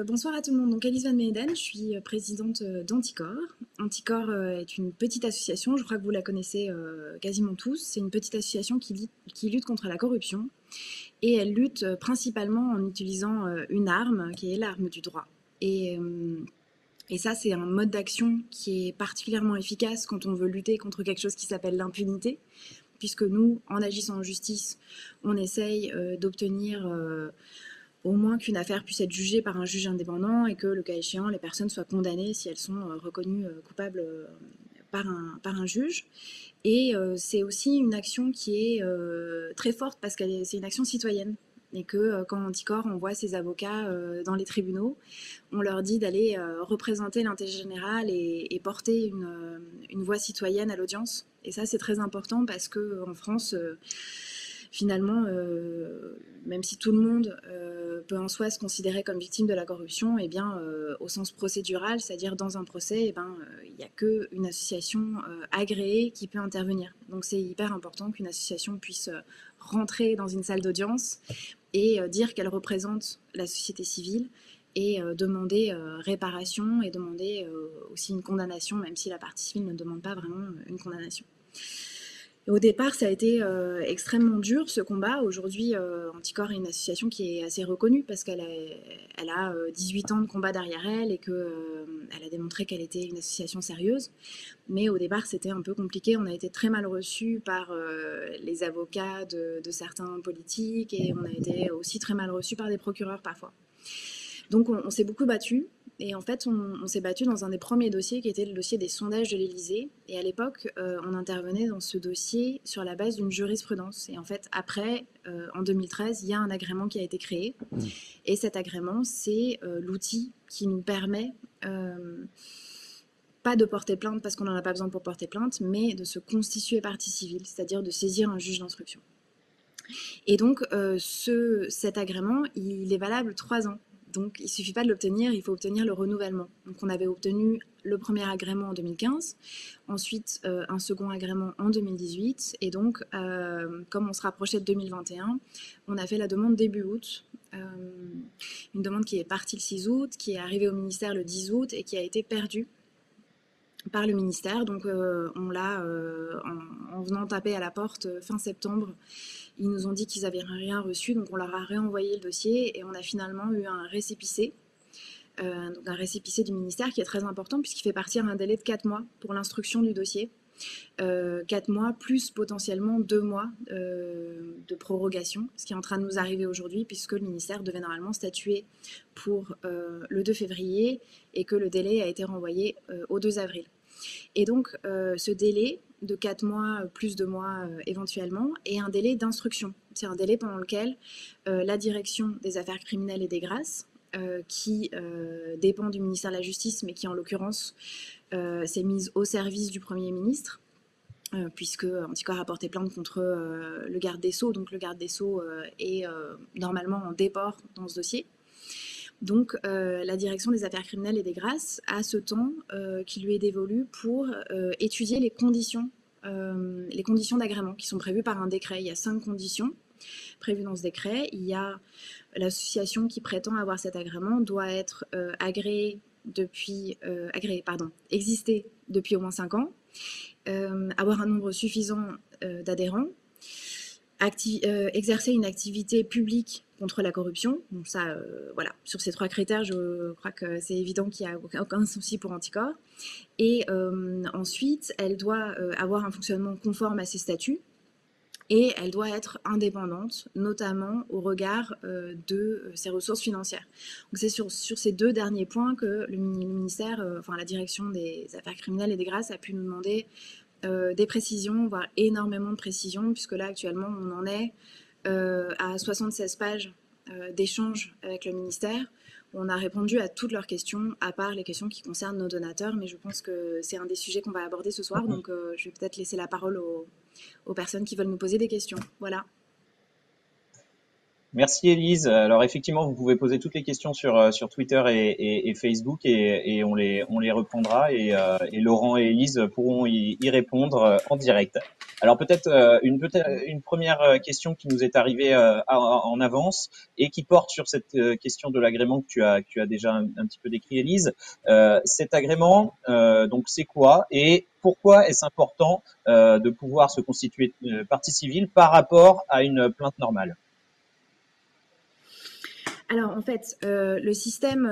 Bonsoir à tout le monde. Donc Alice Van Meeden, je suis présidente d'Anticor. Anticor est une petite association, je crois que vous la connaissez quasiment tous. C'est une petite association qui lutte contre la corruption et elle lutte principalement en utilisant une arme qui est l'arme du droit. Et ça, c'est un mode d'action qui est particulièrement efficace quand on veut lutter contre quelque chose qui s'appelle l'impunité, puisque nous, en agissant en justice, on essaye d'obtenir au moins qu'une affaire puisse être jugée par un juge indépendant et que, le cas échéant, les personnes soient condamnées si elles sont reconnues coupables par un juge. Et c'est aussi une action qui est très forte parce que c'est une action citoyenne. Et que quand Anticor envoie ses avocats dans les tribunaux, on leur dit d'aller représenter l'intérêt général et porter une voix citoyenne à l'audience. Et ça, c'est très important parce qu'en France, finalement, même si tout le monde peut en soi se considérer comme victime de la corruption, eh bien, au sens procédural, c'est-à-dire dans un procès, il n'y a qu'une association agréée qui peut intervenir. Donc c'est hyper important qu'une association puisse rentrer dans une salle d'audience et dire qu'elle représente la société civile et demander réparation et demander aussi une condamnation, même si la partie civile ne demande pas vraiment une condamnation. Et au départ, ça a été extrêmement dur ce combat. Aujourd'hui, Anticor est une association qui est assez reconnue parce qu'elle a 18 ans de combat derrière elle et qu'elle a démontré qu'elle était une association sérieuse. Mais au départ, c'était un peu compliqué. On a été très mal reçus par les avocats de certains politiques et on a été aussi très mal reçus par des procureurs parfois. Donc on s'est beaucoup battu. Et en fait, on s'est battu dans un des premiers dossiers qui était le dossier des sondages de l'Élysée. Et à l'époque, on intervenait dans ce dossier sur la base d'une jurisprudence. Et en fait, après, en 2013, il y a un agrément qui a été créé. Et cet agrément, c'est l'outil qui nous permet pas de porter plainte parce qu'on n'en a pas besoin pour porter plainte, mais de se constituer partie civile, c'est-à-dire de saisir un juge d'instruction. Et donc, cet agrément, il est valable 3 ans. Donc, il ne suffit pas de l'obtenir, il faut obtenir le renouvellement. Donc, on avait obtenu le premier agrément en 2015, ensuite un second agrément en 2018, et donc, comme on se rapprochait de 2021, on a fait la demande début août, une demande qui est partie le 6 août, qui est arrivée au ministère le 10 août et qui a été perdue par le ministère. Donc, on l'a, en venant taper à la porte fin septembre, ils nous ont dit qu'ils n'avaient rien reçu, donc on leur a réenvoyé le dossier et on a finalement eu un récépissé. Donc un récépissé du ministère qui est très important puisqu'il fait partir un délai de 4 mois pour l'instruction du dossier. 4 mois plus potentiellement 2 mois de prorogation, ce qui est en train de nous arriver aujourd'hui puisque le ministère devait normalement statuer pour le 2 février et que le délai a été renvoyé au 2 avril. Et donc ce délai de 4 mois plus 2 mois éventuellement est un délai d'instruction. C'est un délai pendant lequel la direction des affaires criminelles et des grâces, qui dépend du ministère de la Justice, mais qui en l'occurrence s'est mise au service du Premier ministre, puisque Anticor a porté plainte contre le garde des Sceaux, donc le garde des Sceaux est normalement en déport dans ce dossier. Donc la direction des affaires criminelles et des grâces a ce temps qui lui est dévolu pour étudier les conditions d'agrément qui sont prévues par un décret. Il y a 5 conditions prévues dans ce décret. Il y a l'association qui prétend avoir cet agrément doit être exister depuis au moins 5 ans, avoir un nombre suffisant d'adhérents, exercer une activité publique contre la corruption. Donc ça, voilà, sur ces 3 critères, je crois que c'est évident qu'il n'y a aucun souci pour Anticor. Et ensuite, elle doit avoir un fonctionnement conforme à ses statuts et elle doit être indépendante, notamment au regard de ses ressources financières. Donc c'est sur ces 2 derniers points que le ministère, enfin la direction des affaires criminelles et des grâces a pu nous demander des précisions, voire énormément de précisions, puisque là actuellement on en est à 76 pages d'échanges avec le ministère. On a répondu à toutes leurs questions, à part les questions qui concernent nos donateurs, mais je pense que c'est un des sujets qu'on va aborder ce soir, donc je vais peut-être laisser la parole aux personnes qui veulent nous poser des questions. Voilà. Merci Elise. Alors effectivement, vous pouvez poser toutes les questions sur Twitter et Facebook et on les reprendra et Laurent et Elise pourront y répondre en direct. Alors peut-être une première question qui nous est arrivée en avance et qui porte sur cette question de l'agrément que tu as déjà un petit peu décrit Elise. Cet agrément, donc c'est quoi et pourquoi est-ce important de pouvoir se constituer partie civile par rapport à une plainte normale? Alors en fait, le système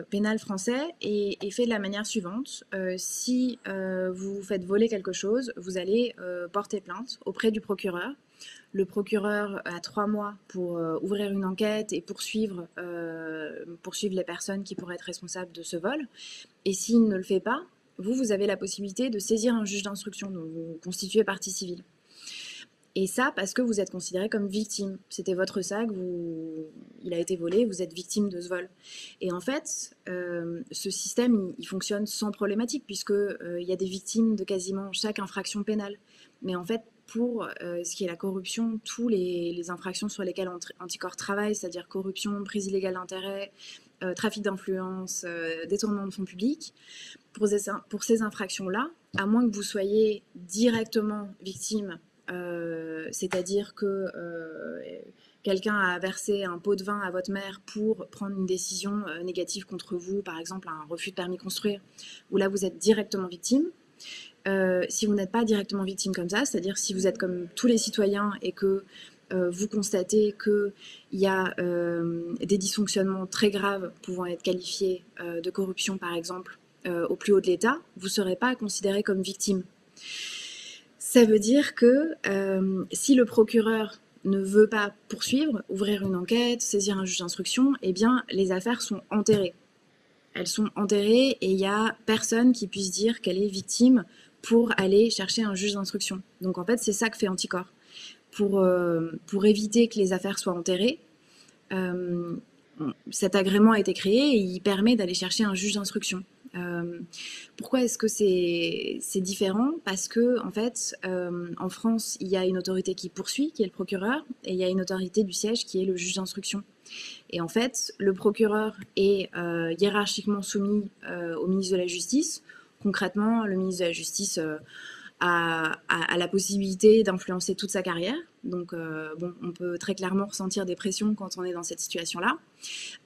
pénal français est fait de la manière suivante. Si vous vous faites voler quelque chose, vous allez porter plainte auprès du procureur. Le procureur a 3 mois pour ouvrir une enquête et poursuivre les personnes qui pourraient être responsables de ce vol. Et s'il ne le fait pas, vous avez la possibilité de saisir un juge d'instruction, dont vous constituez partie civile. Et ça, parce que vous êtes considéré comme victime. C'était votre sac, il a été volé, vous êtes victime de ce vol. Et en fait, ce système, il fonctionne sans problématique, puisqu'il y a des victimes de quasiment chaque infraction pénale. Mais en fait, pour ce qui est la corruption, toutes les infractions sur lesquelles Anticor travaille, c'est-à-dire corruption, prise illégale d'intérêt, trafic d'influence, détournement de fonds publics, pour ces infractions-là, à moins que vous soyez directement victime, c'est-à-dire que quelqu'un a versé un pot de vin à votre mère pour prendre une décision négative contre vous, par exemple un refus de permis de construire, où là vous êtes directement victime. Si vous n'êtes pas directement victime comme ça, c'est-à-dire si vous êtes comme tous les citoyens et que vous constatez qu'il y a des dysfonctionnements très graves pouvant être qualifiés de corruption, par exemple, au plus haut de l'État, vous ne serez pas considéré comme victime. Ça veut dire que si le procureur ne veut pas poursuivre, ouvrir une enquête, saisir un juge d'instruction, eh bien, les affaires sont enterrées. Elles sont enterrées et il n'y a personne qui puisse dire qu'elle est victime pour aller chercher un juge d'instruction. Donc en fait, c'est ça que fait Anticor. Pour éviter que les affaires soient enterrées, euh, cet agrément a été créé et il permet d'aller chercher un juge d'instruction. Euh, Pourquoi est-ce que c'est différent? Parce que en fait, en France, il y a une autorité qui poursuit, qui est le procureur, et il y a une autorité du siège qui est le juge d'instruction. Et en fait, le procureur est hiérarchiquement soumis au ministre de la Justice. Concrètement, le ministre de la Justice a la possibilité d'influencer toute sa carrière. Donc, bon, on peut très clairement ressentir des pressions quand on est dans cette situation-là.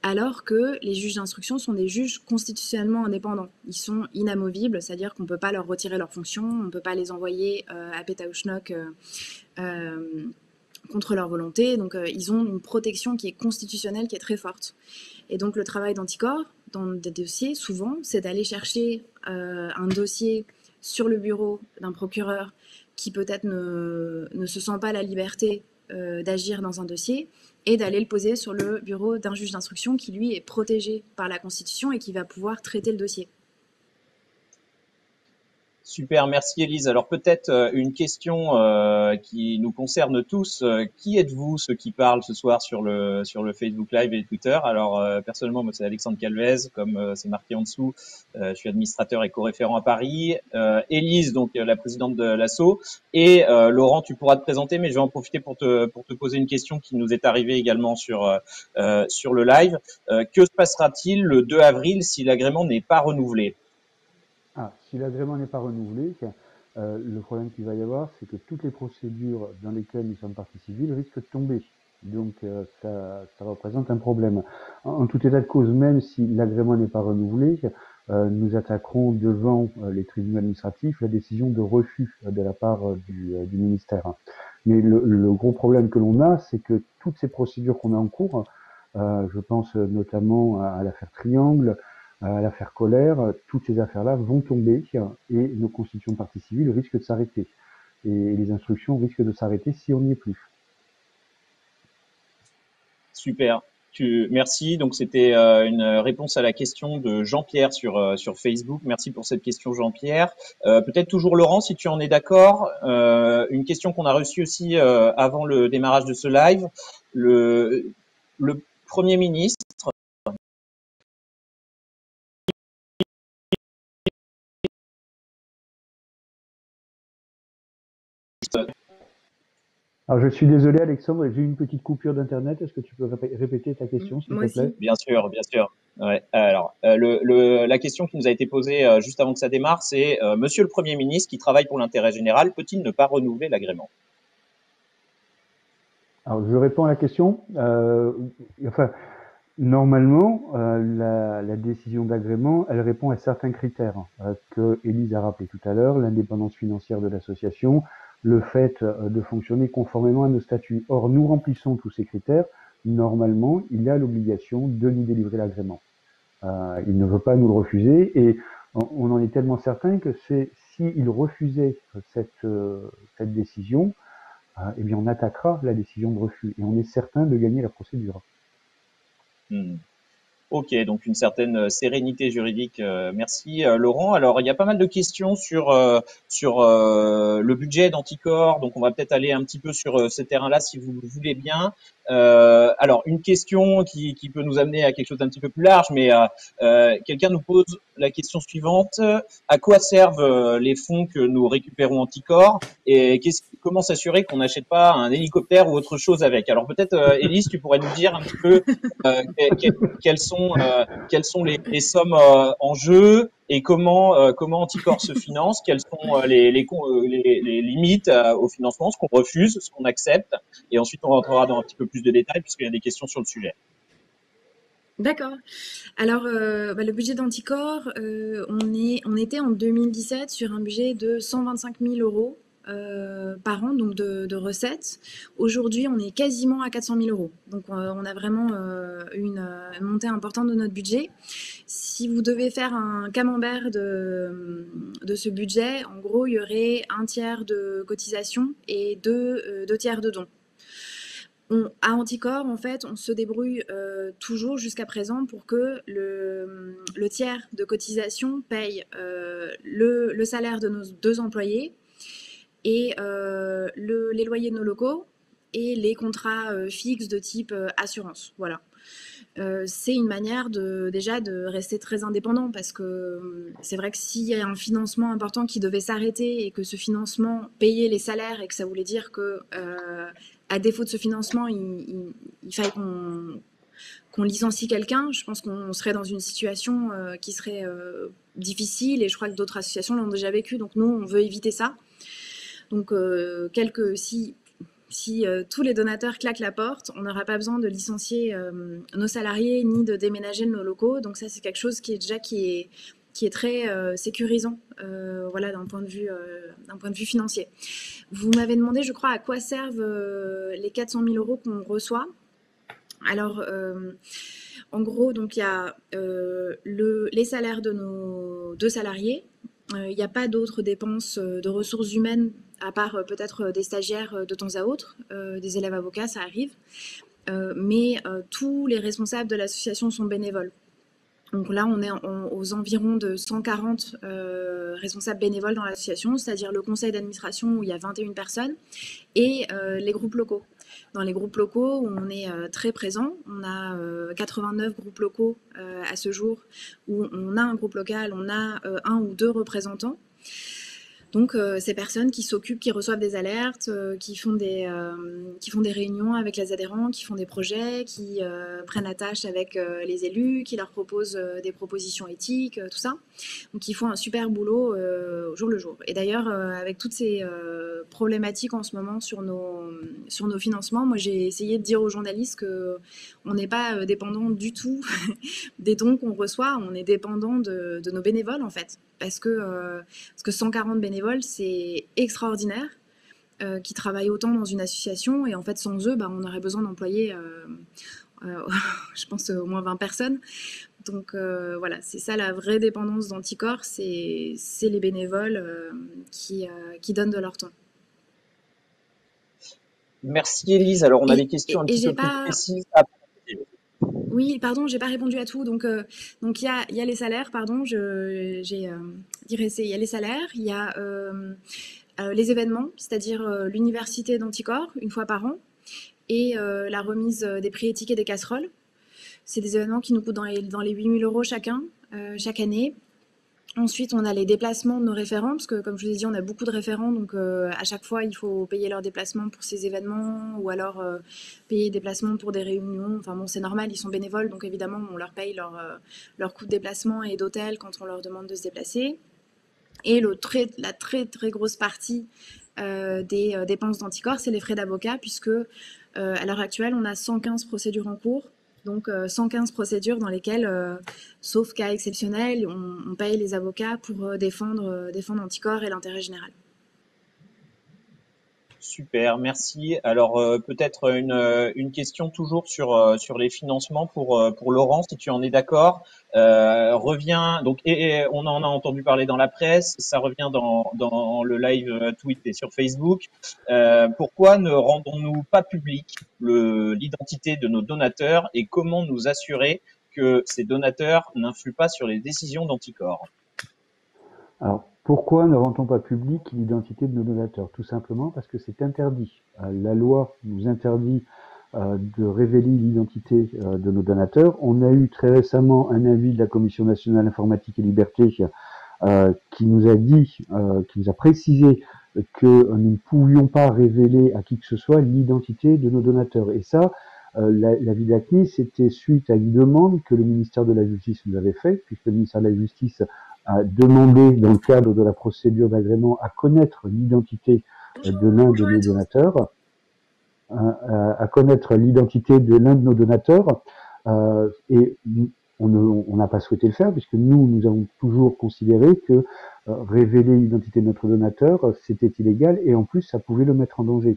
Alors que les juges d'instruction sont des juges constitutionnellement indépendants. Ils sont inamovibles, c'est-à-dire qu'on ne peut pas leur retirer leurs fonctions, on ne peut pas les envoyer à Pétaouchnok contre leur volonté. Donc, ils ont une protection qui est constitutionnelle, qui est très forte. Et donc, le travail d'Anticor, dans des dossiers, souvent, c'est d'aller chercher un dossier sur le bureau d'un procureur qui peut-être ne se sent pas la liberté d'agir dans un dossier et d'aller le poser sur le bureau d'un juge d'instruction qui, lui, est protégé par la Constitution et qui va pouvoir traiter le dossier. Super, merci Elise. Alors peut-être une question qui nous concerne tous. Qui êtes-vous ceux qui parlent ce soir sur le Facebook Live et Twitter? Alors personnellement, moi c'est Alexandre Calvez, comme c'est marqué en dessous. Je suis administrateur et co-référent à Paris. Elise, donc la présidente de l'asso, et Laurent, tu pourras te présenter, mais je vais en profiter pour te poser une question qui nous est arrivée également sur le live. Que se passera-t-il le 2 avril si l'agrément n'est pas renouvelé? Ah, si l'agrément n'est pas renouvelé, le problème qu'il va y avoir, c'est que toutes les procédures dans lesquelles nous sommes partie civile risquent de tomber. Donc ça représente un problème. En tout état de cause, même si l'agrément n'est pas renouvelé, nous attaquerons devant les tribunaux administratifs la décision de refus de la part du ministère. Mais le gros problème que l'on a, c'est que toutes ces procédures qu'on a en cours, je pense notamment à l'affaire Triangle, à l'affaire Colère, toutes ces affaires-là vont tomber et nos constitutions de partie civile risquent de s'arrêter. Et les instructions risquent de s'arrêter si on n'y est plus. Super. Merci. Donc c'était une réponse à la question de Jean-Pierre sur Facebook. Merci pour cette question, Jean-Pierre. Peut-être toujours Laurent, si tu en es d'accord. Une question qu'on a reçue aussi avant le démarrage de ce live. Le Premier ministre Alors, je suis désolé, Alexandre, j'ai eu une petite coupure d'Internet. Est-ce que tu peux répéter ta question, s'il Moi te plaît? aussi. Bien sûr, bien sûr. Ouais. Alors, la question qui nous a été posée juste avant que ça démarre, c'est Monsieur le Premier ministre, qui travaille pour l'intérêt général, peut-il ne pas renouveler l'agrément? Alors, je réponds à la question. Enfin, normalement, la décision d'agrément, elle répond à certains critères que Élise a rappelé tout à l'heure, l'indépendance financière de l'association, le fait de fonctionner conformément à nos statuts. Or, nous remplissons tous ces critères. Normalement, il a l'obligation de nous délivrer l'agrément. Il ne veut pas nous le refuser et on en est tellement certain que c'est s'il refusait cette décision, eh bien on attaquera la décision de refus et on est certain de gagner la procédure. Hmm. Ok, donc une certaine sérénité juridique. Merci Laurent. Alors il y a pas mal de questions sur le budget d'Anticor, donc on va peut-être aller un petit peu sur ce terrain-là si vous le voulez bien. Alors une question qui peut nous amener à quelque chose d'un petit peu plus large, mais quelqu'un nous pose la question suivante: à quoi servent les fonds que nous récupérons Anticor et comment s'assurer qu'on n'achète pas un hélicoptère ou autre chose avec? Alors peut-être Élise, tu pourrais nous dire un petit peu quelles sont les sommes en jeu et comment Anticor se finance, quelles sont les limites au financement, ce qu'on refuse, ce qu'on accepte, et ensuite on rentrera dans un petit peu plus de détails puisqu'il y a des questions sur le sujet. D'accord. Alors, le budget d'Anticor, on était en 2017 sur un budget de 125 000 euros par an, donc de recettes. Aujourd'hui, on est quasiment à 400 000 euros. Donc, on a vraiment une montée importante de notre budget. Si vous devez faire un camembert de ce budget, en gros, il y aurait un tiers de cotisation et deux tiers de dons. À Anticor, en fait, on se débrouille toujours jusqu'à présent pour que le tiers de cotisation paye le salaire de nos deux employés et les loyers de nos locaux et les contrats fixes de type assurance. Voilà. C'est une manière déjà de rester très indépendant parce que c'est vrai que s'il y a un financement important qui devait s'arrêter et que ce financement payait les salaires et que ça voulait dire que à défaut de ce financement, il fallait qu'on licencie quelqu'un, je pense qu'on serait dans une situation qui serait difficile et je crois que d'autres associations l'ont déjà vécu. Donc nous, on veut éviter ça. Donc si tous les donateurs claquent la porte, on n'aura pas besoin de licencier nos salariés ni de déménager nos locaux. Donc ça, c'est quelque chose qui est très sécurisant, voilà, d'un point de vue financier. Vous m'avez demandé, je crois, à quoi servent les 400 000 euros qu'on reçoit. Alors, en gros, donc il y a les salaires de nos deux salariés. Il n'y a pas d'autres dépenses de ressources humaines à part peut-être des stagiaires de temps à autre, des élèves avocats, ça arrive. Mais tous les responsables de l'association sont bénévoles. Donc là, on est aux environs de 140 responsables bénévoles dans l'association, c'est-à-dire le conseil d'administration où il y a 21 personnes et les groupes locaux. Dans les groupes locaux, on est très présent. On a 89 groupes locaux à ce jour où on a un groupe local, on a un ou deux représentants. Donc, ces personnes qui s'occupent, qui reçoivent des alertes, qui font des réunions avec les adhérents, qui font des projets, qui prennent la tâche avec les élus, qui leur proposent des propositions éthiques, tout ça. Donc, ils font un super boulot au jour le jour. Et d'ailleurs, avec toutes ces problématiques en ce moment sur nos financements, moi, j'ai essayé de dire aux journalistes qu'on n'est pas dépendant du tout des dons qu'on reçoit, on est dépendant de nos bénévoles, en fait. Parce que 140 bénévoles, c'est extraordinaire, qui travaillent autant dans une association. Et en fait, sans eux, on aurait besoin d'employer, je pense, au moins 20 personnes. Donc voilà, c'est ça la vraie dépendance d'Anticor, c'est les bénévoles qui donnent de leur temps. Merci Élise. Alors on a des questions un Et petit peu j'ai plus pas... précises. Oui, pardon, j'ai pas répondu à tout. Donc il y a les salaires, pardon, il y a les salaires, il y a les événements, c'est-à-dire l'université d'Anticor, une fois par an, et la remise des prix éthiques et des casseroles. C'est des événements qui nous coûtent dans les 8 000 euros chacun, chaque année. Ensuite, on a les déplacements de nos référents, parce que comme je vous ai dit, on a beaucoup de référents, donc à chaque fois, il faut payer leurs déplacements pour ces événements, ou alors payer des déplacements pour des réunions. Enfin bon, c'est normal, ils sont bénévoles, donc évidemment, on leur paye leur coût de déplacement et d'hôtel quand on leur demande de se déplacer. Et la très très grosse partie des dépenses d'anticorps, c'est les frais d'avocat, puisque à l'heure actuelle, on a 115 procédures en cours. Donc 115 procédures dans lesquelles, sauf cas exceptionnel, on paye les avocats pour défendre Anticorps et l'intérêt général. Super, merci. Alors peut-être une question toujours sur les financements pour Laurent, si tu en es d'accord. Revient donc et on en a entendu parler dans la presse, ça revient dans le live tweet et sur Facebook. Pourquoi ne rendons-nous pas public l'identité de nos donateurs et comment nous assurer que ces donateurs n'influent pas sur les décisions d'Anticorps? Alors, pourquoi ne rend-on pas public l'identité de nos donateurs? Tout simplement parce que c'est interdit. La loi nous interdit de révéler l'identité de nos donateurs. On a eu très récemment un avis de la Commission nationale informatique et liberté qui nous a dit, qui nous a précisé que nous ne pouvions pas révéler à qui que ce soit l'identité de nos donateurs. Et ça, l'avis de la CNIL, c'était suite à une demande que le ministère de la Justice nous avait faite, puisque le ministère de la Justice a demandé, dans le cadre de la procédure d'agrément, à connaître l'identité de l'un de nos donateurs, à connaître l'identité de l'un de nos donateurs, et on n'a pas souhaité le faire, puisque nous avons toujours considéré que révéler l'identité de notre donateur, c'était illégal, et en plus, ça pouvait le mettre en danger.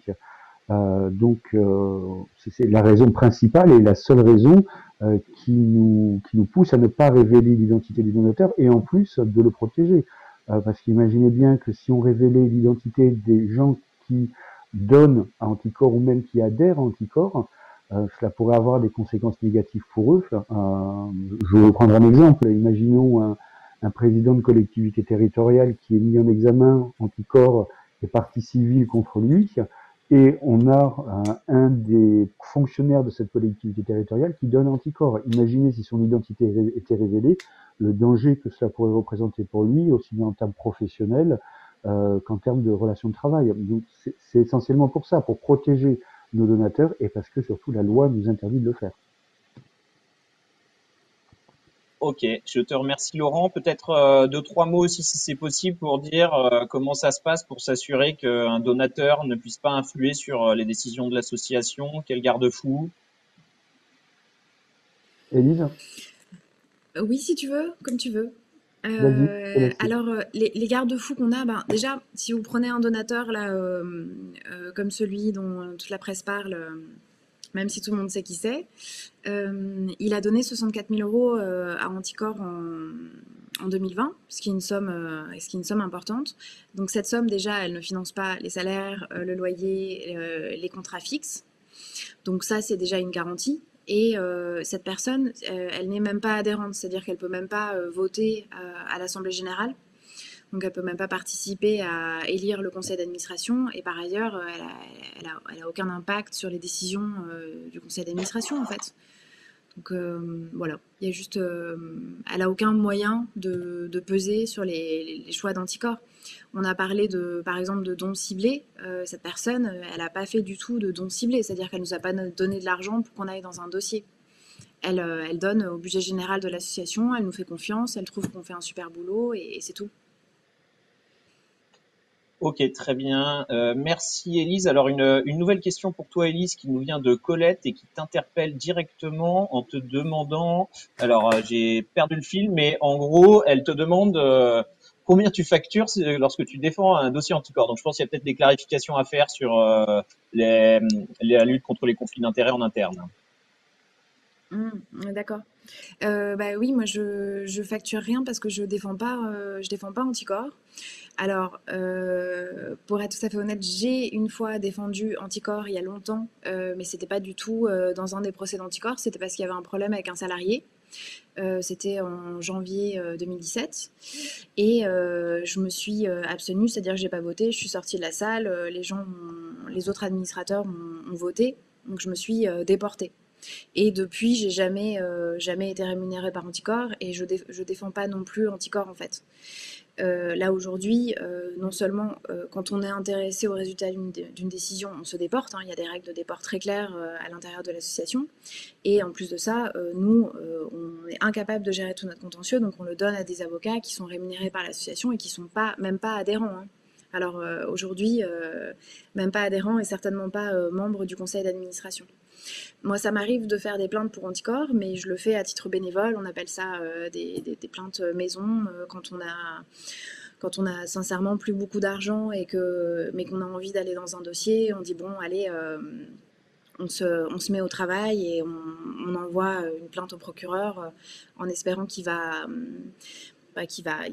Donc, c'est la raison principale et la seule raison qui nous pousse à ne pas révéler l'identité du donateur et en plus de le protéger. Parce qu'imaginez bien que si on révélait l'identité des gens qui donnent à Anticorps ou même qui adhèrent à Anticorps, cela pourrait avoir des conséquences négatives pour eux. Je vais prendre un exemple. Imaginons un président de collectivité territoriale qui est mis en examen, Anticorps et partie civile contre lui. Et on a un des fonctionnaires de cette collectivité territoriale qui donne Anticorps. Imaginez si son identité était révélée, le danger que cela pourrait représenter pour lui, aussi bien en termes professionnels qu'en termes de relations de travail. Donc c'est essentiellement pour ça, pour protéger nos donateurs et parce que surtout la loi nous interdit de le faire. Ok, je te remercie Laurent. Peut-être deux, trois mots aussi si c'est possible pour dire comment ça se passe pour s'assurer qu'un donateur ne puisse pas influer sur les décisions de l'association, quel garde-fou. Élise, Oui, si tu veux, comme tu veux. vas-y, je te laisse. Alors, les garde-fous qu'on a, ben, déjà, si vous prenez un donateur là, comme celui dont toute la presse parle, même si tout le monde sait qui c'est, il a donné 64 000 euros à Anticorps en 2020, ce qui est une somme importante. Donc cette somme, déjà, elle ne finance pas les salaires, le loyer, les contrats fixes. Donc ça, c'est déjà une garantie. Et cette personne, elle n'est même pas adhérente, c'est-à-dire qu'elle ne peut même pas voter à l'Assemblée générale. Donc elle ne peut même pas participer à élire le conseil d'administration. Et par ailleurs, elle a aucun impact sur les décisions du conseil d'administration, en fait. Donc voilà, il y a juste, elle a aucun moyen de peser sur les choix d'Anticorps. On a parlé par exemple de dons ciblés. Cette personne, elle n'a pas fait du tout de dons ciblés, c'est-à-dire qu'elle nous a pas donné de l'argent pour qu'on aille dans un dossier. Elle donne au budget général de l'association, elle nous fait confiance, elle trouve qu'on fait un super boulot et c'est tout. Ok, très bien. Merci Élise. Alors une nouvelle question pour toi Élise qui nous vient de Colette et qui t'interpelle directement en te demandant, alors j'ai perdu le fil, mais en gros elle te demande combien tu factures lorsque tu défends un dossier Anticorps. Donc je pense qu'il y a peut-être des clarifications à faire sur la lutte contre les conflits d'intérêts en interne. D'accord. Bah oui, moi je facture rien parce que je défends pas Anticorps. Alors, pour être tout à fait honnête, j'ai une fois défendu Anticorps il y a longtemps, mais c'était pas du tout dans un des procès d'Anticorps, c'était parce qu'il y avait un problème avec un salarié. C'était en janvier 2017 et je me suis abstenue, c'est-à-dire que j'ai pas voté, je suis sortie de la salle, les autres administrateurs ont voté, donc je me suis déportée. Et depuis, j'ai jamais été rémunérée par Anticor et je défends pas non plus Anticor en fait. Là aujourd'hui, non seulement quand on est intéressé au résultat d'une décision, on se déporte, hein, il y a des règles de déport très claires à l'intérieur de l'association, et en plus de ça, nous, on est incapable de gérer tout notre contentieux, donc on le donne à des avocats qui sont rémunérés par l'association et qui sont même pas adhérents, hein. Alors aujourd'hui, même pas adhérents et certainement pas membres du conseil d'administration. Moi, ça m'arrive de faire des plaintes pour Anticor, mais je le fais à titre bénévole. On appelle ça des plaintes maison quand on a sincèrement plus beaucoup d'argent mais qu'on a envie d'aller dans un dossier. On dit bon, allez, on se met au travail et on envoie une plainte au procureur en espérant il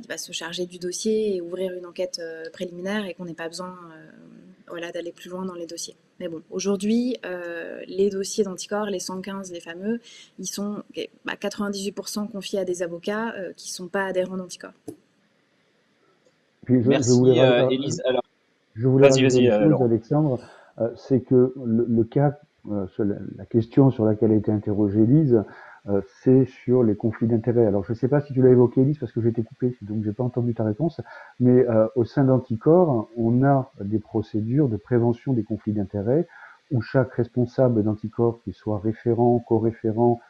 va se charger du dossier et ouvrir une enquête préliminaire et qu'on n'ait pas besoin voilà, d'aller plus loin dans les dossiers. Mais bon, aujourd'hui, les dossiers d'Anticor, les 115, les fameux, ils sont 98% confiés à des avocats qui ne sont pas adhérents d'Anticor. Puis Merci, Élise. Alors, je voulais vas-y, rajouter une chose, Laurent. Alexandre, c'est que le cas, la question sur laquelle a été interrogée Élise, c'est sur les conflits d'intérêts. Alors, je ne sais pas si tu l'as évoqué, Élise, parce que j'ai été coupé, donc j'ai pas entendu ta réponse, mais au sein d'Anticor, on a des procédures de prévention des conflits d'intérêts où chaque responsable d'Anticor, qu'il soit référent, co-référent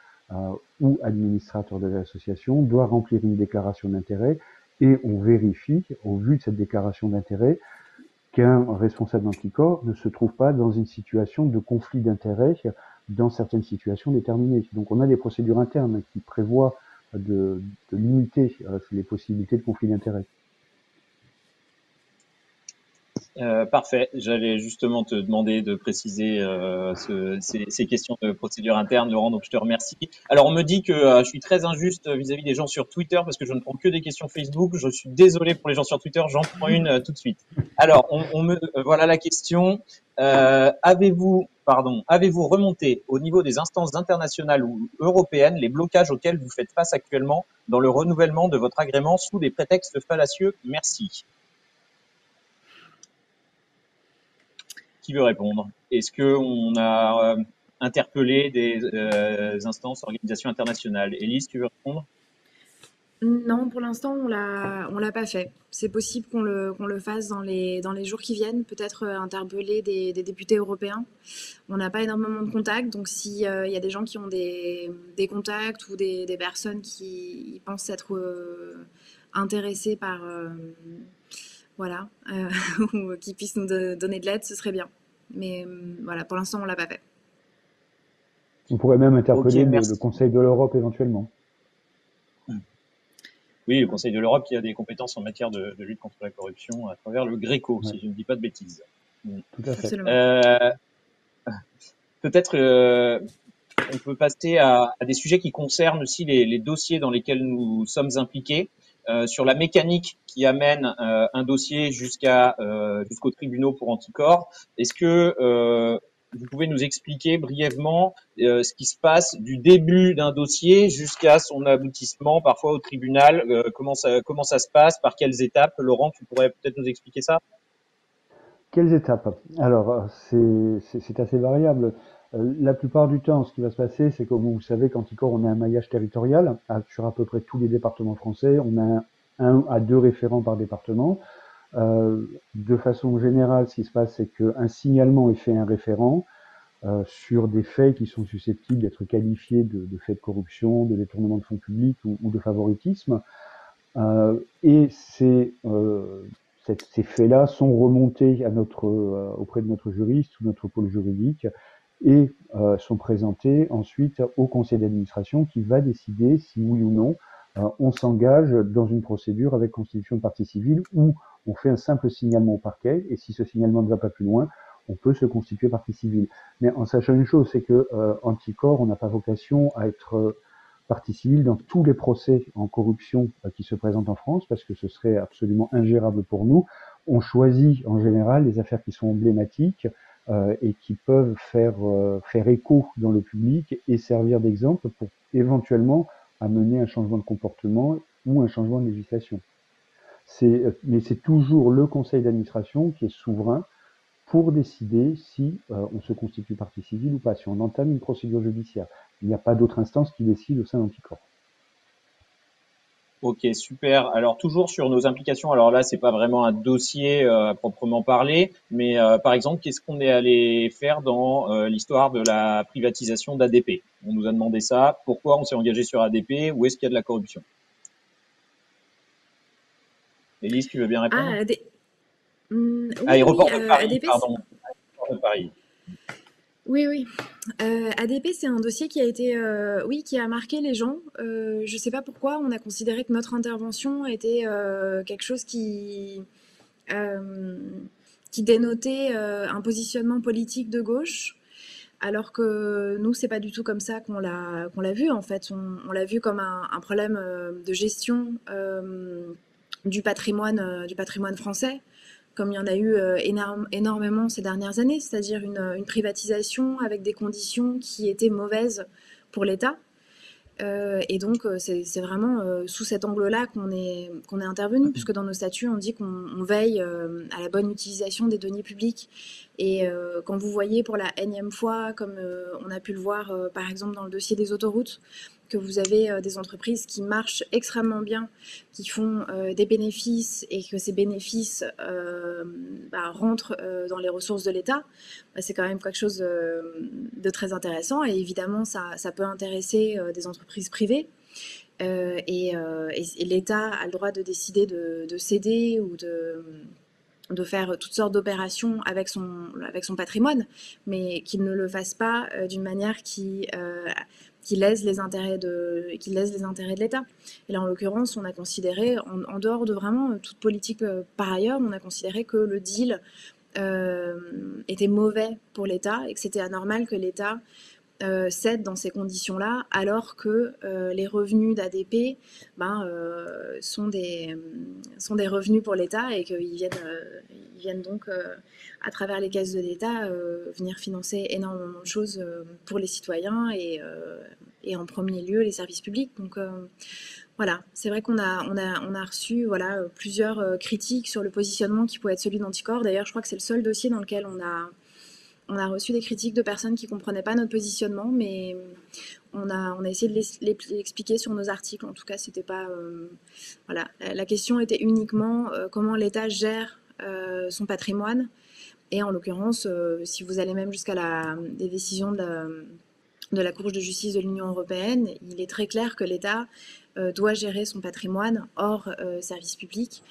ou administrateur de l'association, doit remplir une déclaration d'intérêt et on vérifie, au vu de cette déclaration d'intérêt, qu'un responsable d'Anticor ne se trouve pas dans une situation de conflit d'intérêts dans certaines situations déterminées. Donc on a des procédures internes qui prévoient de limiter les possibilités de conflit d'intérêts. Parfait. J'allais justement te demander de préciser ces questions de procédure interne, Laurent, donc je te remercie. Alors, on me dit que je suis très injuste vis-à-vis des gens sur Twitter parce que je ne prends que des questions Facebook. Je suis désolé pour les gens sur Twitter, j'en prends une tout de suite. Alors, voilà la question. Avez-vous remonté au niveau des instances internationales ou européennes les blocages auxquels vous faites face actuellement dans le renouvellement de votre agrément sous des prétextes fallacieux? Merci. Qui veut répondre? Est-ce qu'on a interpellé des instances, organisations internationales? Élise, tu veux répondre? Non, pour l'instant, on l'a pas fait. C'est possible qu'on le fasse dans les jours qui viennent, peut-être interpeller des députés européens. On n'a pas énormément de contacts, donc s'il y a des gens qui ont des contacts ou des personnes qui pensent être intéressées par voilà, ou qui puissent nous donner de l'aide, ce serait bien. Mais voilà, pour l'instant, on l'a pas fait. On pourrait même interpeller Ok, le Conseil de l'Europe éventuellement. Oui, le Conseil de l'Europe qui a des compétences en matière de lutte contre la corruption à travers le Gréco, si je ne dis pas de bêtises. Tout à fait. Peut-être on peut passer à des sujets qui concernent aussi les dossiers dans lesquels nous sommes impliqués, sur la mécanique qui amène un dossier jusqu'aux tribunaux pour Anticor. Est-ce que vous pouvez nous expliquer brièvement ce qui se passe du début d'un dossier jusqu'à son aboutissement, parfois au tribunal, comment ça se passe, par quelles étapes? Laurent, tu pourrais peut-être nous expliquer ça? Quelles étapes? Alors, c'est assez variable. La plupart du temps, ce qui va se passer, c'est que vous savez qu'Anticor, on a un maillage territorial sur à peu près tous les départements français. On a 1 à 2 référents par département. De façon générale, ce qui se passe, c'est qu'un signalement est fait à un référent sur des faits qui sont susceptibles d'être qualifiés de faits de corruption, de détournement de fonds publics ou de favoritisme. Et ces faits-là sont remontés auprès de notre juriste ou notre pôle juridique et sont présentés ensuite au conseil d'administration qui va décider si oui ou non on s'engage dans une procédure avec constitution de partie civile ou on fait un simple signalement au parquet et si ce signalement ne va pas plus loin, on peut se constituer partie civile. Mais en sachant une chose, c'est que Anticor, on n'a pas vocation à être partie civile dans tous les procès en corruption qui se présentent en France, parce que ce serait absolument ingérable pour nous. On choisit en général les affaires qui sont emblématiques et qui peuvent faire écho dans le public et servir d'exemple pour éventuellement amener un changement de comportement ou un changement de législation. Mais c'est toujours le conseil d'administration qui est souverain pour décider si on se constitue partie civile ou pas, si on entame une procédure judiciaire. Il n'y a pas d'autre instance qui décide au sein d'Anticor. Ok, super. Alors toujours sur nos implications. Alors là, c'est pas vraiment un dossier à proprement parler, mais par exemple, qu'est-ce qu'on est allé faire dans l'histoire de la privatisation d'ADP? On nous a demandé ça. Pourquoi on s'est engagé sur ADP? Où est-ce qu'il y a de la corruption? Élise, tu veux bien répondre? Ah, oui, Aéroport de Paris, ADP, pardon. Aéroport de Paris. oui, oui. ADP, c'est un dossier qui a été, oui, qui a marqué les gens. Je ne sais pas pourquoi, on a considéré que notre intervention était quelque chose euh, qui dénotait un positionnement politique de gauche, alors que nous, c'est pas du tout comme ça qu'on l'a vu. En fait, on l'a vu comme un problème de gestion du patrimoine français, comme il y en a eu énormément ces dernières années, c'est-à-dire une privatisation avec des conditions qui étaient mauvaises pour l'État. Et donc, c'est vraiment sous cet angle-là qu'on est intervenu, puisque dans nos statuts, on dit qu'on veille à la bonne utilisation des deniers publics. Et quand vous voyez pour la énième fois, comme on a pu le voir par exemple dans le dossier des autoroutes, que vous avez des entreprises qui marchent extrêmement bien, qui font des bénéfices et que ces bénéfices rentrent dans les ressources de l'État, c'est quand même quelque chose de très intéressant. Et évidemment, ça peut intéresser des entreprises privées. Et l'État a le droit de décider de céder ou de faire toutes sortes d'opérations avec son patrimoine, mais qu'il ne le fasse pas d'une manière qui lèse les intérêts de l'État. Et là, en l'occurrence, on a considéré, en dehors de vraiment toute politique par ailleurs, on a considéré que le deal était mauvais pour l'État et que c'était anormal que l'État cède dans ces conditions-là, alors que les revenus d'ADP sont des revenus pour l'État et qu'ils viennent donc, à travers les caisses de l'État, venir financer énormément de choses pour les citoyens et en premier lieu les services publics. Donc voilà, c'est vrai qu'on a reçu plusieurs critiques sur le positionnement qui pouvait être celui d'Anticor. D'ailleurs, je crois que c'est le seul dossier dans lequel on a reçu des critiques de personnes qui ne comprenaient pas notre positionnement, mais on a essayé de les expliquer sur nos articles. En tout cas, c'était pas. Voilà. La question était uniquement comment l'État gère son patrimoine. Et en l'occurrence, si vous allez même jusqu'à des décisions de la Cour de justice de l'Union européenne, il est très clair que l'État doit gérer son patrimoine hors service public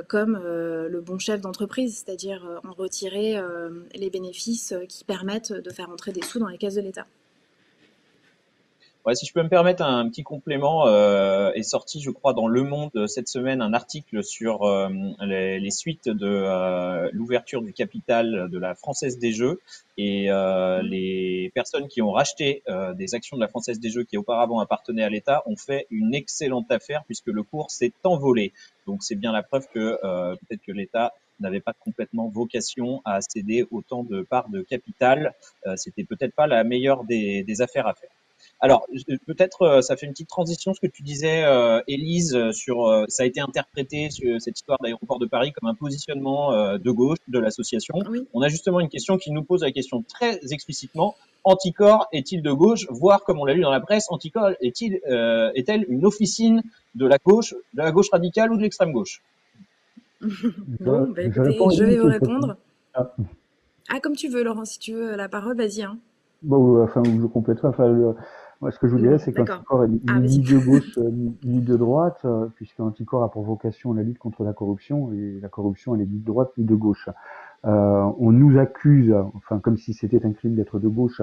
comme le bon chef d'entreprise, c'est-à-dire en retirer les bénéfices qui permettent de faire entrer des sous dans les caisses de l'État. Ouais, si je peux me permettre un petit complément, est sorti, je crois, dans Le Monde cette semaine un article sur les suites de l'ouverture du capital de la Française des Jeux et les personnes qui ont racheté des actions de la Française des Jeux qui auparavant appartenaient à l'État ont fait une excellente affaire puisque le cours s'est envolé. Donc c'est bien la preuve que peut-être que l'État n'avait pas complètement vocation à céder autant de parts de capital. C'était peut-être pas la meilleure des affaires à faire. Alors, peut-être, ça fait une petite transition, ce que tu disais, Élise, sur, ça a été interprété, cette histoire d'aéroport de Paris, comme un positionnement de gauche de l'association. Oui. On a justement une question qui nous pose la question très explicitement. Anticor est-il de gauche, voire, comme on l'a lu dans la presse, Anticor est-elle une officine de la gauche radicale ou de l'extrême gauche? Bon, Je écoutez, réponds je vais Élise vous et je répondre. ah, Ah, comme tu veux, Laurent, si tu veux la parole, vas-y. Hein. bon, enfin, je compléterai. Enfin, moi, ce que je vous dirais, Bon, c'est d'accord. qu'Anticor est Ah, vas-y. ni de gauche ni de droite, puisque Anticor a pour vocation la lutte contre la corruption, et la corruption, elle est ni de droite ni de gauche. On nous accuse, enfin, comme si c'était un crime d'être de gauche.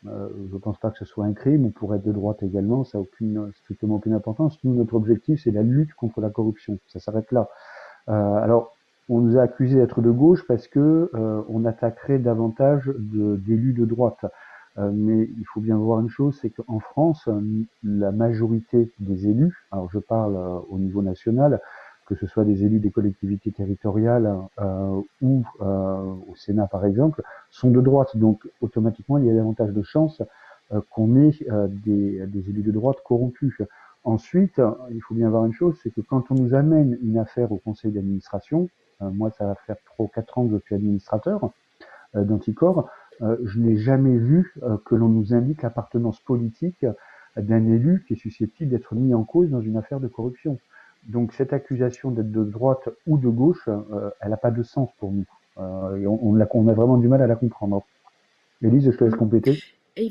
Je pense pas que ce soit un crime. On pourrait être de droite également. Ça n'a strictement aucune importance. Nous, notre objectif, c'est la lutte contre la corruption. Ça s'arrête là. Alors, on nous a accusé d'être de gauche parce que on attaquerait davantage d'élus de droite. Mais il faut bien voir une chose, c'est qu'en France, la majorité des élus, alors je parle au niveau national, que ce soit des élus des collectivités territoriales ou au Sénat par exemple, sont de droite. Donc automatiquement, il y a davantage de chances qu'on ait des élus de droite corrompus. Ensuite, il faut bien voir une chose, c'est que quand on nous amène une affaire au conseil d'administration, moi ça va faire 3 ou 4 ans que je suis administrateur, d'Anticor, je n'ai jamais vu que l'on nous indique l'appartenance politique d'un élu qui est susceptible d'être mis en cause dans une affaire de corruption. Donc cette accusation d'être de droite ou de gauche, elle n'a pas de sens pour nous. Et on a vraiment du mal à la comprendre. Élise, je te laisse Mm. compléter. Et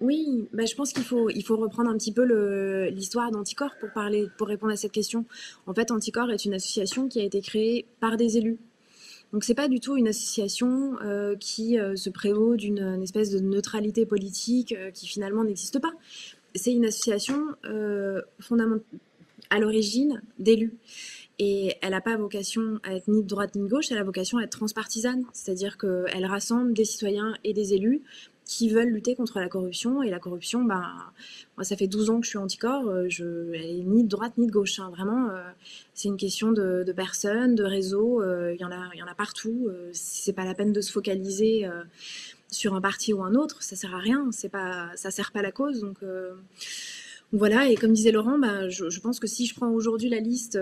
oui, bah, je pense il faut reprendre un petit peu l'histoire d'Anticor pour répondre à cette question. En fait, Anticor est une association qui a été créée par des élus. Donc c'est pas du tout une association qui se prévaut d'une espèce de neutralité politique qui finalement n'existe pas. C'est une association à l'origine d'élus. Et elle n'a pas vocation à être ni de droite ni de gauche, elle a vocation à être transpartisane. C'est-à-dire qu'elle rassemble des citoyens et des élus qui veulent lutter contre la corruption. Et la corruption, bah, moi, ça fait 12 ans que je suis anticorps, elle est ni de droite ni de gauche. Hein. Vraiment, c'est une question de personnes, de réseaux, il y en a partout. C'est pas la peine de se focaliser sur un parti ou un autre, ça sert à rien, ça sert pas la cause. Donc voilà, et comme disait Laurent, bah, je pense que si je prends aujourd'hui la liste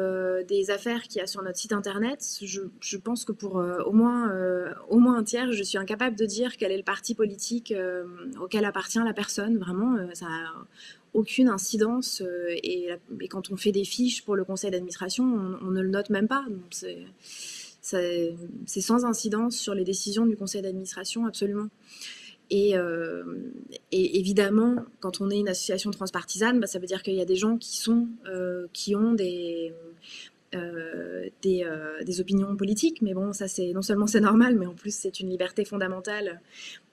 des affaires qu'il y a sur notre site internet, je pense que pour au moins un tiers, je suis incapable de dire quel est le parti politique auquel appartient la personne. Vraiment, ça n'a aucune incidence. Et quand on fait des fiches pour le conseil d'administration, on ne le note même pas. Donc c'est sans incidence sur les décisions du conseil d'administration, absolument. Et, euh, et évidemment, quand on est une association transpartisane, bah, ça veut dire qu'il y a des gens qui ont des opinions politiques. Mais bon, ça, non seulement c'est normal, mais en plus, c'est une liberté fondamentale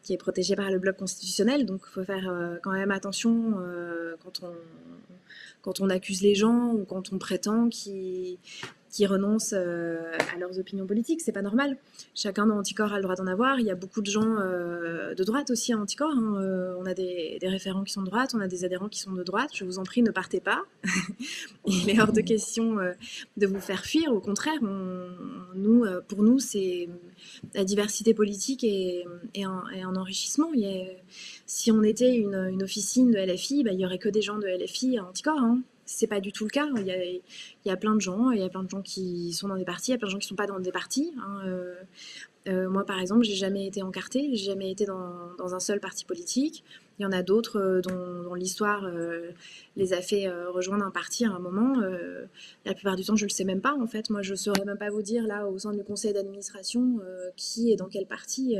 qui est protégée par le bloc constitutionnel. Donc, il faut faire quand même attention quand on accuse les gens ou quand on prétend qui renoncent à leurs opinions politiques. C'est pas normal. Chacun dans Anticor a le droit d'en avoir. Il y a beaucoup de gens de droite aussi à Anticor. Hein. On a des référents qui sont de droite, on a des adhérents qui sont de droite. Je vous en prie, ne partez pas. Il est hors de question de vous faire fuir. Au contraire, pour nous, c'est la diversité politique et un enrichissement. Si on était une officine de LFI, bah, il n'y aurait que des gens de LFI à Anticor. Hein. C'est pas du tout le cas. Il y a plein de gens. Il y a plein de gens qui sont dans des partis. Il y a plein de gens qui ne sont pas dans des partis. Hein. Moi, par exemple, j'ai jamais été encartée. J'ai jamais été dans un seul parti politique. Il y en a d'autres dont l'histoire les a fait rejoindre un parti à un moment. La plupart du temps, je le sais même pas. En fait, moi, je saurais même pas vous dire là au sein du conseil d'administration qui est dans quel parti.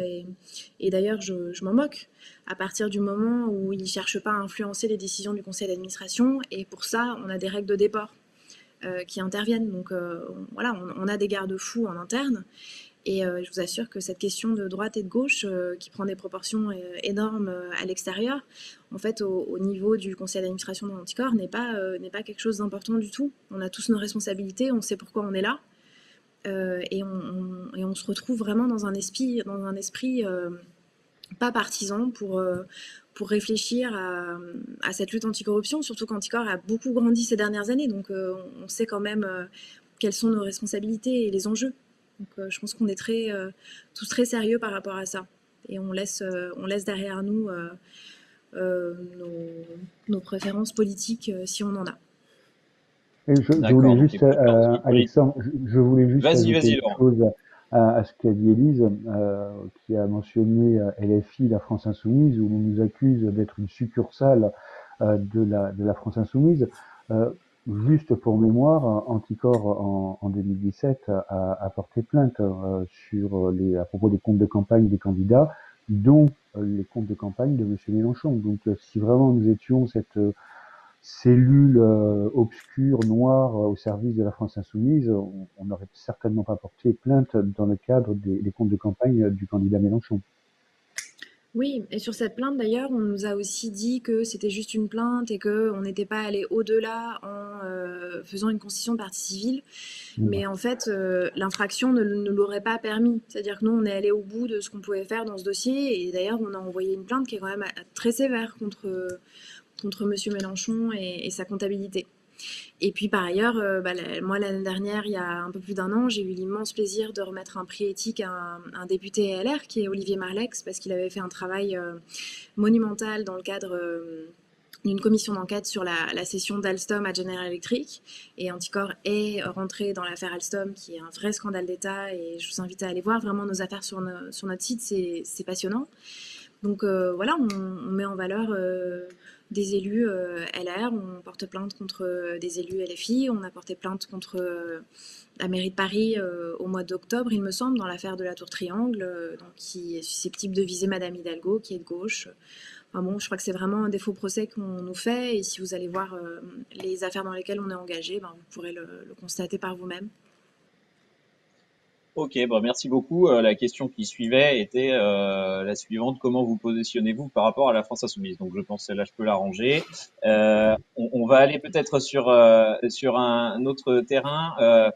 Et d'ailleurs, je m'en moque. À partir du moment où ils cherchent pas à influencer les décisions du conseil d'administration, et pour ça, on a des règles de déport qui interviennent. Donc voilà, on a des garde-fous en interne. Et je vous assure que cette question de droite et de gauche, qui prend des proportions énormes à l'extérieur, en fait, au niveau du conseil d'administration d'Anticor, n'est pas quelque chose d'important du tout. On a tous nos responsabilités, on sait pourquoi on est là, et on se retrouve vraiment dans un esprit pas partisan pour réfléchir à cette lutte anticorruption, surtout qu'Anticor a beaucoup grandi ces dernières années, donc on sait quand même quelles sont nos responsabilités et les enjeux. Donc je pense qu'on est tous très sérieux par rapport à ça. Et on laisse derrière nous nos préférences politiques si on en a. Et je D'accord, voulais donc juste, Alexandre, je voulais juste Vas-y, ajouter une Laurent. chose à ce qu'a dit Élise, qui a mentionné LFI, la France Insoumise, où l'on nous accuse d'être une succursale de la France Insoumise. Juste pour mémoire, Anticor en 2017 a porté plainte à propos des comptes de campagne des candidats, dont les comptes de campagne de M. Mélenchon. Donc si vraiment nous étions cette cellule obscure, noire, au service de la France Insoumise, on n'aurait certainement pas porté plainte dans le cadre des comptes de campagne du candidat Mélenchon. Oui, et sur cette plainte d'ailleurs, on nous a aussi dit que c'était juste une plainte et qu'on n'était pas allé au-delà en faisant une constitution de partie civile. Mais en fait, l'infraction ne l'aurait pas permis. C'est-à-dire que nous, on est allé au bout de ce qu'on pouvait faire dans ce dossier. Et d'ailleurs, on a envoyé une plainte qui est quand même très sévère contre M. Mélenchon et sa comptabilité. Et puis par ailleurs, moi l'année dernière, il y a un peu plus d'un an, j'ai eu l'immense plaisir de remettre un prix éthique à un député LR qui est Olivier Marleix, parce qu'il avait fait un travail monumental dans le cadre d'une commission d'enquête sur la cession d'Alstom à General Electric. Et Anticor est rentré dans l'affaire Alstom, qui est un vrai scandale d'État. Et je vous invite à aller voir vraiment nos affaires sur notre site, c'est passionnant. Donc voilà, on met en valeur des élus LR, on porte plainte contre des élus LFI, on a porté plainte contre la mairie de Paris au mois d'octobre, il me semble, dans l'affaire de la Tour Triangle, donc qui est susceptible de viser Madame Hidalgo, qui est de gauche. Enfin bon, je crois que c'est vraiment un des faux procès qu'on nous fait, et si vous allez voir les affaires dans lesquelles on est engagé, ben, vous pourrez le constater par vous-même. Ok, bon, merci beaucoup. La question qui suivait était la suivante. Comment vous positionnez-vous par rapport à la France insoumise? Donc, je pense que celle-là, je peux la ranger. On va aller peut-être sur un autre terrain.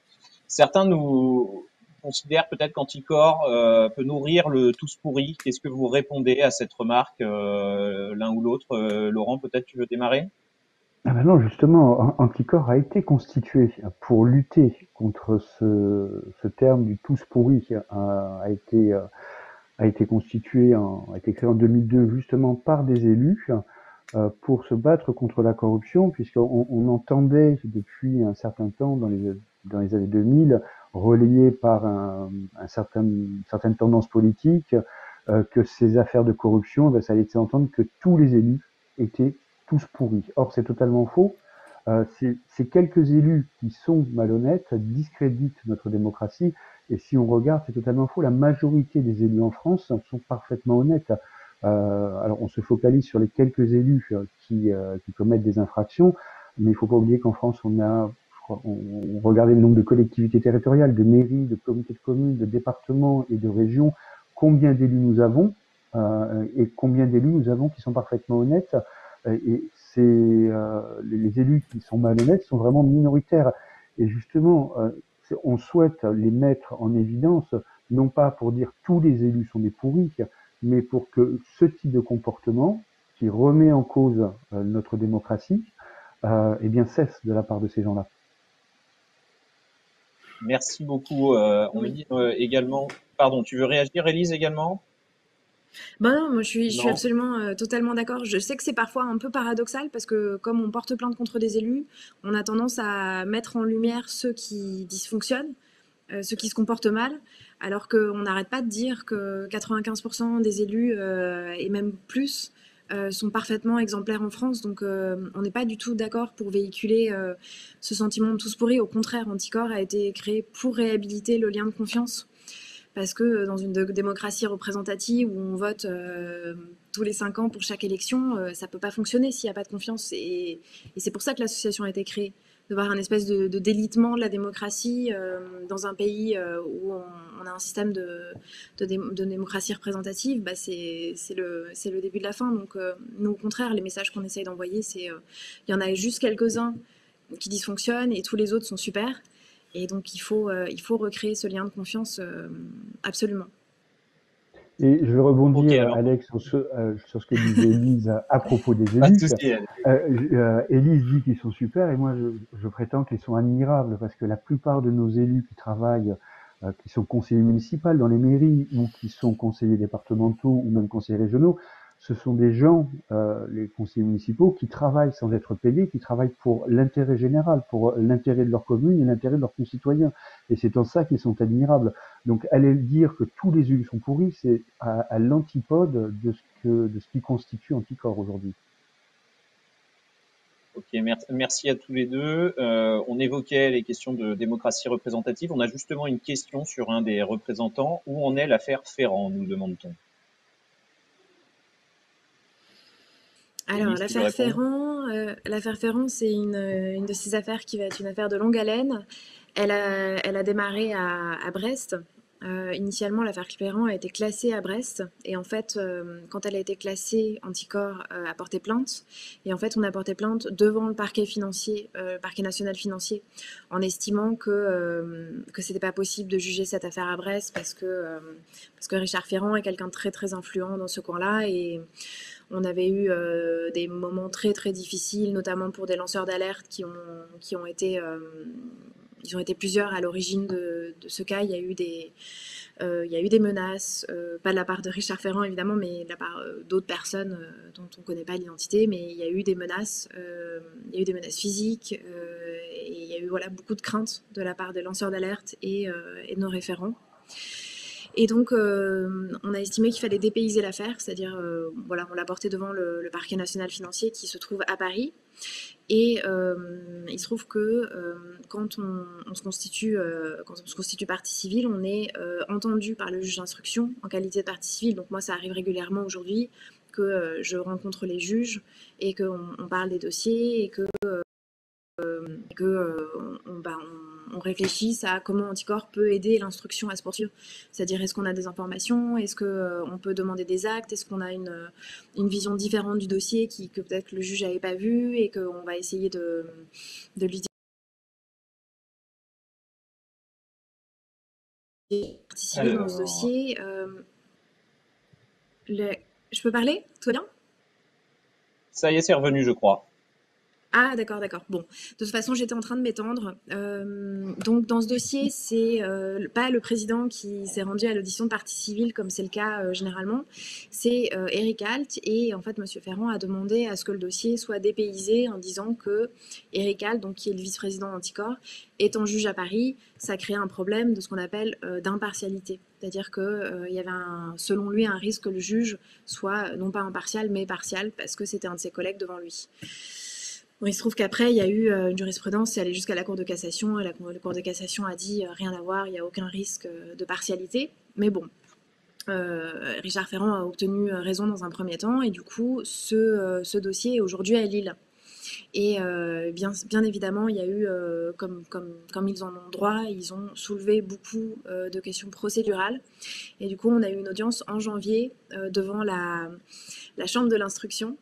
Certains nous considèrent peut-être qu'Anticor peut nourrir le tous pourri. Qu'est-ce que vous répondez à cette remarque, l'un ou l'autre? Laurent, peut-être tu veux démarrer? Ah ben non, justement, Anticor a été constitué pour lutter contre ce terme du tous pourri a été constitué, a été créé en 2002 justement par des élus pour se battre contre la corruption, puisqu'on entendait depuis un certain temps, dans les années 2000, relayé par certaines tendances politiques, que ces affaires de corruption, ben, ça laissait entendre que tous les élus étaient tous pourris. Or, c'est totalement faux. Ces quelques élus qui sont malhonnêtes discréditent notre démocratie. Et si on regarde, c'est totalement faux. La majorité des élus en France sont parfaitement honnêtes. Alors, on se focalise sur les quelques élus qui commettent des infractions, mais il ne faut pas oublier qu'en France, on regardait le nombre de collectivités territoriales, de mairies, de comités de communes, de départements et de régions, combien d'élus nous avons et combien d'élus nous avons qui sont parfaitement honnêtes. Et les élus qui sont malhonnêtes sont vraiment minoritaires. Et justement, on souhaite les mettre en évidence, non pas pour dire tous les élus sont des pourris, mais pour que ce type de comportement, qui remet en cause notre démocratie, eh bien cesse de la part de ces gens-là. Merci beaucoup. On me Oui. dit également. Pardon, tu veux réagir, Élise, également? Bah non, moi je suis Non? absolument totalement d'accord. Je sais que c'est parfois un peu paradoxal parce que comme on porte plainte contre des élus, on a tendance à mettre en lumière ceux qui dysfonctionnent, ceux qui se comportent mal, alors qu'on n'arrête pas de dire que 95% des élus, et même plus, sont parfaitement exemplaires en France. Donc on n'est pas du tout d'accord pour véhiculer ce sentiment de tous pourris. Au contraire, Anticor a été créé pour réhabiliter le lien de confiance. Parce que dans une démocratie représentative où on vote tous les 5 ans pour chaque élection, ça ne peut pas fonctionner s'il n'y a pas de confiance. Et c'est pour ça que l'association a été créée. De voir un espèce de délitement de la démocratie dans un pays où on a un système de démocratie représentative, bah c'est le début de la fin. Donc nous, au contraire, les messages qu'on essaye d'envoyer, c'est il y en a juste quelques-uns qui dysfonctionnent et tous les autres sont super. Et donc, il faut recréer ce lien de confiance absolument. Et je vais Ok, rebondir, alors, Alex, sur ce que disait Élise à propos des pas de élus. souci. Élise dit qu'ils sont super et moi je prétends qu'ils sont admirables parce que la plupart de nos élus qui travaillent, qui sont conseillers municipaux dans les mairies ou qui sont conseillers départementaux ou même conseillers régionaux, ce sont des gens, les conseillers municipaux, qui travaillent sans être payés, qui travaillent pour l'intérêt général, pour l'intérêt de leur commune et l'intérêt de leurs concitoyens. Et c'est en ça qu'ils sont admirables. Donc aller dire que tous les élus sont pourris, c'est à l'antipode de ce qui constitue Anticor aujourd'hui. Ok, merci à tous les deux. On évoquait les questions de démocratie représentative. On a justement une question sur un des représentants. Où en est l'affaire Ferrand, nous demande-t-on. Alors, Élise, tu veux répondre? l'affaire Ferrand, c'est une de ces affaires qui va être une affaire de longue haleine. Elle a démarré à Brest. Initialement, l'affaire Ferrand a été classée à Brest. Et en fait, quand elle a été classée, Anticor a porté plainte. Et en fait, on a porté plainte devant le parquet financier, parquet national financier, en estimant que c'était pas possible de juger cette affaire à Brest parce que Richard Ferrand est quelqu'un de très très influent dans ce coin-là. Et on avait eu des moments très très difficiles, notamment pour des lanceurs d'alerte qui ont été ils ont été plusieurs à l'origine de ce cas. Il y a eu des menaces, pas de la part de Richard Ferrand évidemment, mais de la part d'autres personnes dont on ne connaît pas l'identité. Mais il y a eu des menaces, physiques, et il y a eu beaucoup de craintes de la part des lanceurs d'alerte et de nos référents. Et donc, on a estimé qu'il fallait dépayser l'affaire, c'est-à-dire, on l'a porté devant le parquet national financier qui se trouve à Paris. Et il se trouve que quand on se constitue partie civile, on est entendu par le juge d'instruction en qualité de partie civile. Donc moi, ça arrive régulièrement aujourd'hui que je rencontre les juges et qu'on parle des dossiers et on réfléchisse à comment Anticorps peut aider l'instruction à se poursuivre. C'est-à-dire, est-ce qu'on a des informations, est-ce qu'on peut demander des actes, est-ce qu'on a une vision différente du dossier que peut-être le juge n'avait pas vu et qu'on va essayer de lui dire participer dans ce dossier. Je peux parler? Tout va bien? Ça y est, c'est revenu, je crois. Ah d'accord. Bon, de toute façon, j'étais en train de m'étendre. Donc dans ce dossier, c'est pas le président qui s'est rendu à l'audition de partie civile comme c'est le cas généralement, c'est Eric Alt. Et en fait, Monsieur Ferrand a demandé à ce que le dossier soit dépaysé en disant que Eric Alt, donc qui est le vice-président d'Anticorps, étant juge à Paris, ça crée un problème de ce qu'on appelle d'impartialité. C'est-à-dire qu'il y avait selon lui un risque que le juge soit non pas impartial mais partial parce que c'était un de ses collègues devant lui. Bon, il se trouve qu'après, il y a eu une jurisprudence, c'est allé jusqu'à la Cour de cassation, et la Cour de cassation a dit rien à voir, il n'y a aucun risque de partialité. Mais bon, Richard Ferrand a obtenu raison dans un premier temps, et du coup, ce dossier est aujourd'hui à Lille. Et bien évidemment, il y a eu, comme ils en ont droit, ils ont soulevé beaucoup de questions procédurales. Et du coup, on a eu une audience en janvier devant la Chambre de l'instruction,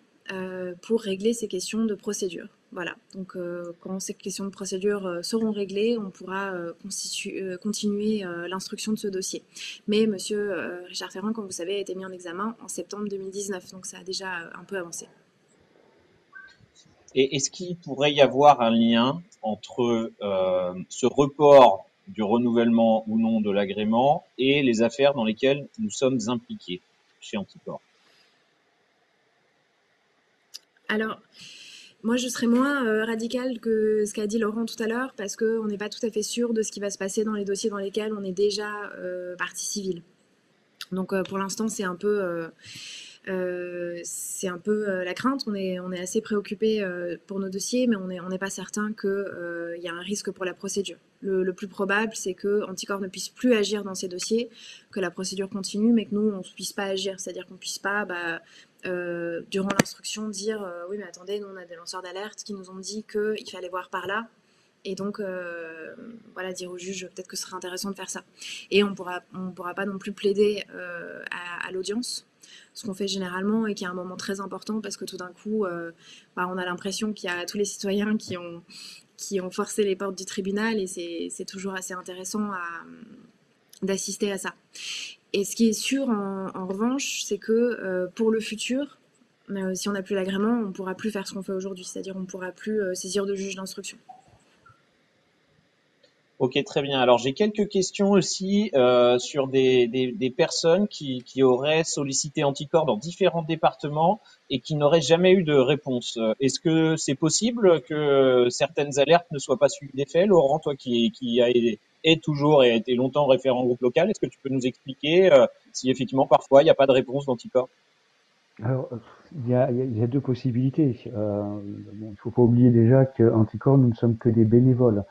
pour régler ces questions de procédure. Voilà, donc quand ces questions de procédure seront réglées, on pourra continuer l'instruction de ce dossier. Mais Monsieur Richard Ferrand, comme vous savez, a été mis en examen en septembre 2019, donc ça a déjà un peu avancé. Et est-ce qu'il pourrait y avoir un lien entre ce report du renouvellement ou non de l'agrément et les affaires dans lesquelles nous sommes impliqués chez Anticorps? Alors, moi, je serais moins radicale que ce qu'a dit Laurent tout à l'heure, parce qu'on n'est pas tout à fait sûr de ce qui va se passer dans les dossiers dans lesquels on est déjà partie civile. Donc, pour l'instant, c'est un peu la crainte. On est assez préoccupé pour nos dossiers, mais on n'est pas certain qu'il y a un risque pour la procédure. Le plus probable, c'est que Anticorps ne puisse plus agir dans ces dossiers, que la procédure continue, mais que nous, on ne puisse pas agir. C'est-à-dire qu'on ne puisse pas, durant l'instruction, dire oui, mais attendez, nous, on a des lanceurs d'alerte qui nous ont dit qu'il fallait voir par là. Et donc, dire au juge peut-être que ce serait intéressant de faire ça. Et on pourra pas non plus plaider à l'audience, ce qu'on fait généralement et qui est un moment très important parce que tout d'un coup, on a l'impression qu'il y a tous les citoyens qui ont forcé les portes du tribunal et c'est toujours assez intéressant d'assister à ça. Et ce qui est sûr en revanche, c'est que pour le futur, si on n'a plus l'agrément, on ne pourra plus faire ce qu'on fait aujourd'hui, c'est-à-dire on ne pourra plus saisir de juge d'instruction. Ok, très bien. Alors j'ai quelques questions aussi sur des personnes qui auraient sollicité Anticorps dans différents départements et qui n'auraient jamais eu de réponse. Est-ce que c'est possible que certaines alertes ne soient pas suivies des faits? Laurent, toi qui est toujours et a été longtemps référent groupe local, est-ce que tu peux nous expliquer si effectivement parfois il n'y a pas de réponse d'Anticorps? Alors, il y a deux possibilités. Il ne faut pas oublier déjà qu'Anticorps, nous ne sommes que des bénévoles.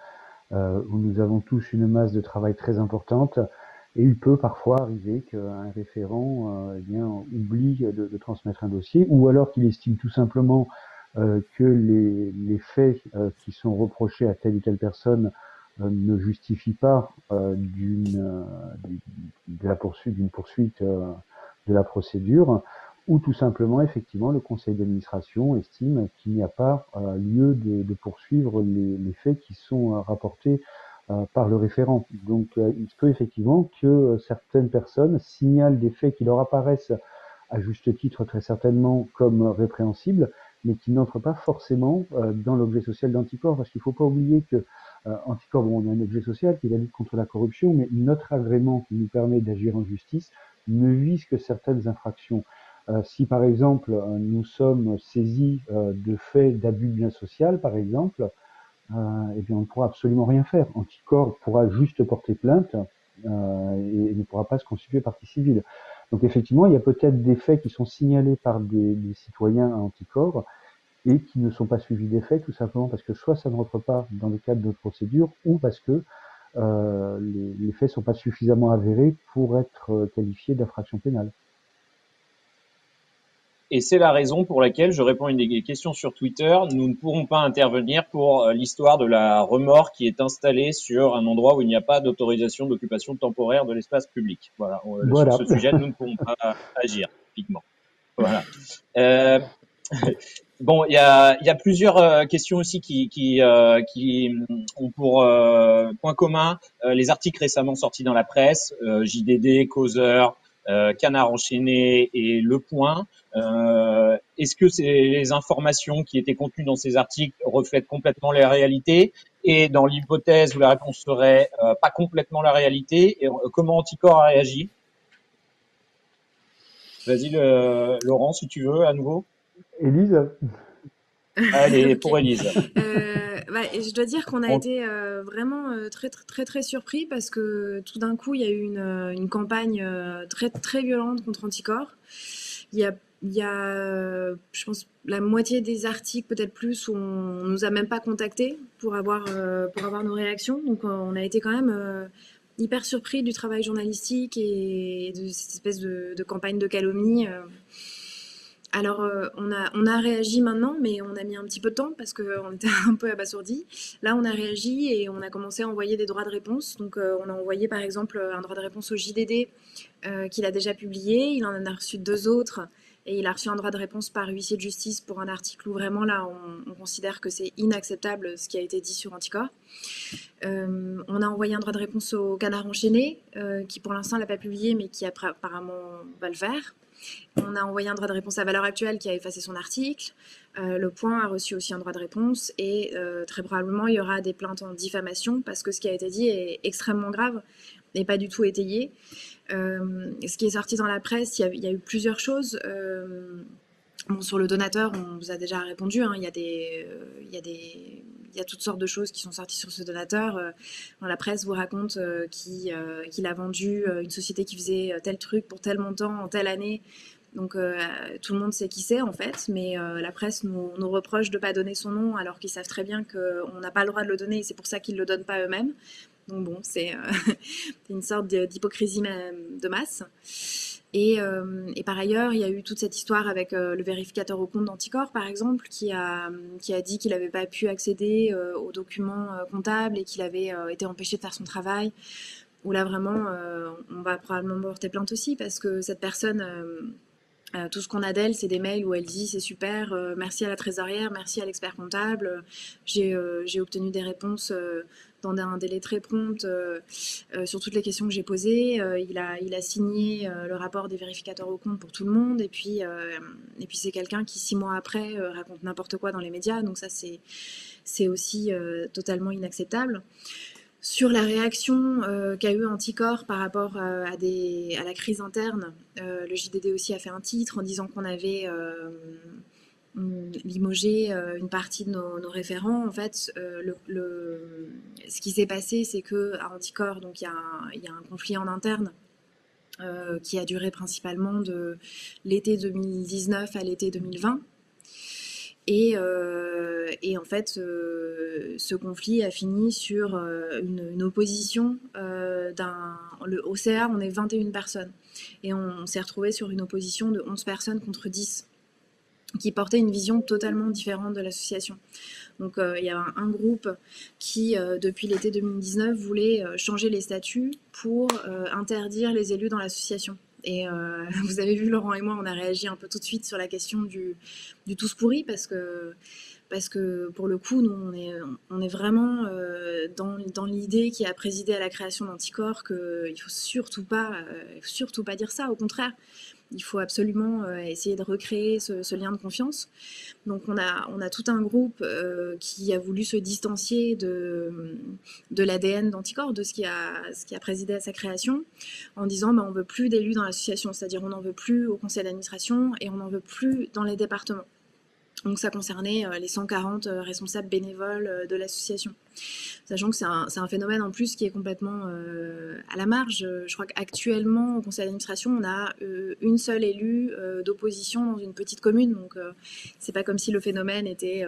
Nous avons tous une masse de travail très importante et il peut parfois arriver qu'un référent oublie de transmettre un dossier ou alors qu'il estime tout simplement que les faits qui sont reprochés à telle ou telle personne ne justifient pas d'une poursuite de la procédure, ou tout simplement, effectivement, le conseil d'administration estime qu'il n'y a pas lieu de poursuivre les faits qui sont rapportés par le référent. Donc, il se peut effectivement que certaines personnes signalent des faits qui leur apparaissent à juste titre très certainement comme répréhensibles, mais qui n'entrent pas forcément dans l'objet social d'Anticorps, parce qu'il ne faut pas oublier que Anticor, bon, on a un objet social qui est la lutte contre la corruption, mais notre agrément qui nous permet d'agir en justice ne vise que certaines infractions. Si par exemple nous sommes saisis de faits d'abus de bien social, par exemple, eh bien on ne pourra absolument rien faire. Anticor pourra juste porter plainte et ne pourra pas se constituer partie civile. Donc effectivement, il y a peut-être des faits qui sont signalés par des citoyens à Anticor et qui ne sont pas suivis des faits, tout simplement parce que soit ça ne rentre pas dans le cadre de notre procédure, ou parce que les faits ne sont pas suffisamment avérés pour être qualifiés d'infraction pénale. Et c'est la raison pour laquelle je réponds à une des questions sur Twitter. Nous ne pourrons pas intervenir pour l'histoire de la remorque qui est installée sur un endroit où il n'y a pas d'autorisation d'occupation temporaire de l'espace public. Voilà. Sur Voilà. ce sujet, nous ne pourrons pas agir, typiquement. Voilà. Euh, bon, il y a plusieurs questions aussi qui ont pour point commun les articles récemment sortis dans la presse, JDD, Causeur, Canard enchaîné et Le Point. Est-ce que les informations qui étaient contenues dans ces articles reflètent complètement la réalité? Et dans l'hypothèse où la réponse serait pas complètement la réalité, comment Anticor a réagi? Vas-y, Laurent, si tu veux, à nouveau. Élise? Allez, Ok. pour Élise. Et je dois dire qu'on a On- été vraiment très, très, très, très surpris parce que tout d'un coup, il y a eu une campagne très, très violente contre Anticor. Il y a, je pense, la moitié des articles, peut-être plus, où on nous a même pas contactés pour avoir nos réactions. Donc, on a été quand même hyper surpris du travail journalistique et de cette espèce de campagne de calomnie. Alors, on a réagi maintenant, mais on a mis un petit peu de temps parce qu'on était un peu abasourdis. Là, on a réagi et on a commencé à envoyer des droits de réponse. Donc, on a envoyé par exemple un droit de réponse au JDD qu'il a déjà publié. Il en a reçu deux autres et il a reçu un droit de réponse par huissier de justice pour un article où vraiment là, on considère que c'est inacceptable ce qui a été dit sur Anticor. On a envoyé un droit de réponse au Canard enchaîné qui pour l'instant l'a pas publié mais qui apparemment va le faire. On a envoyé un droit de réponse à Valeurs Actuelles qui a effacé son article. Le Point a reçu aussi un droit de réponse et très probablement il y aura des plaintes en diffamation parce que ce qui a été dit est extrêmement grave et pas du tout étayé. Ce qui est sorti dans la presse, il y a eu plusieurs choses. Bon, sur le donateur, on vous a déjà répondu. Hein, il y a toutes sortes de choses qui sont sorties sur ce donateur. Dans la presse vous raconte qu'il a vendu une société qui faisait tel truc pour tel montant en telle année. Donc tout le monde sait qui c'est en fait, mais la presse nous reproche de ne pas donner son nom alors qu'ils savent très bien qu'on n'a pas le droit de le donner et c'est pour ça qu'ils ne le donnent pas eux-mêmes. Donc bon, c'est une sorte d'hypocrisie de masse. Et par ailleurs, il y a eu toute cette histoire avec le vérificateur au compte d'Anticor, par exemple, qui a dit qu'il n'avait pas pu accéder aux documents comptables et qu'il avait été empêché de faire son travail. Où là, vraiment, on va probablement porter plainte aussi parce que cette personne... tout ce qu'on a d'elle, c'est des mails où elle dit c'est super, merci à la trésorière, merci à l'expert comptable, j'ai obtenu des réponses dans un délai très prompt sur toutes les questions que j'ai posées. Il a signé le rapport des vérificateurs au compte pour tout le monde et puis c'est quelqu'un qui 6 mois après raconte n'importe quoi dans les médias, donc ça c'est aussi totalement inacceptable. Sur la réaction qu'a eu Anticor par rapport à la crise interne, le JDD aussi a fait un titre en disant qu'on avait limogé une partie de nos référents. En fait, ce qui s'est passé, c'est qu'à Anticor, donc il y a un conflit en interne qui a duré principalement de l'été 2019 à l'été 2020. Et en fait, ce conflit a fini sur une opposition au CA, on est 21 personnes. Et on s'est retrouvé sur une opposition de 11 personnes contre 10 qui portait une vision totalement différente de l'association. Donc il y a un groupe qui, depuis l'été 2019, voulait changer les statuts pour interdire les élus dans l'association. Et vous avez vu, Laurent et moi, on a réagi un peu tout de suite sur la question du tous pourri parce que parce que pour le coup, nous, on est vraiment dans l'idée qui a présidé à la création d'Anticorps qu'il ne faut surtout pas dire ça, au contraire. Il faut absolument essayer de recréer ce lien de confiance. Donc on a tout un groupe qui a voulu se distancier de l'ADN d'Anticorps, de ce qui a présidé à sa création, en disant on ne veut plus d'élus dans l'association, c'est-à-dire on n'en veut plus au conseil d'administration et on n'en veut plus dans les départements. Donc ça concernait les 140 responsables bénévoles de l'association. Sachant que c'est un phénomène en plus qui est complètement à la marge. Je crois qu'actuellement, au conseil d'administration, on a une seule élue d'opposition dans une petite commune. Donc c'est pas comme si le phénomène était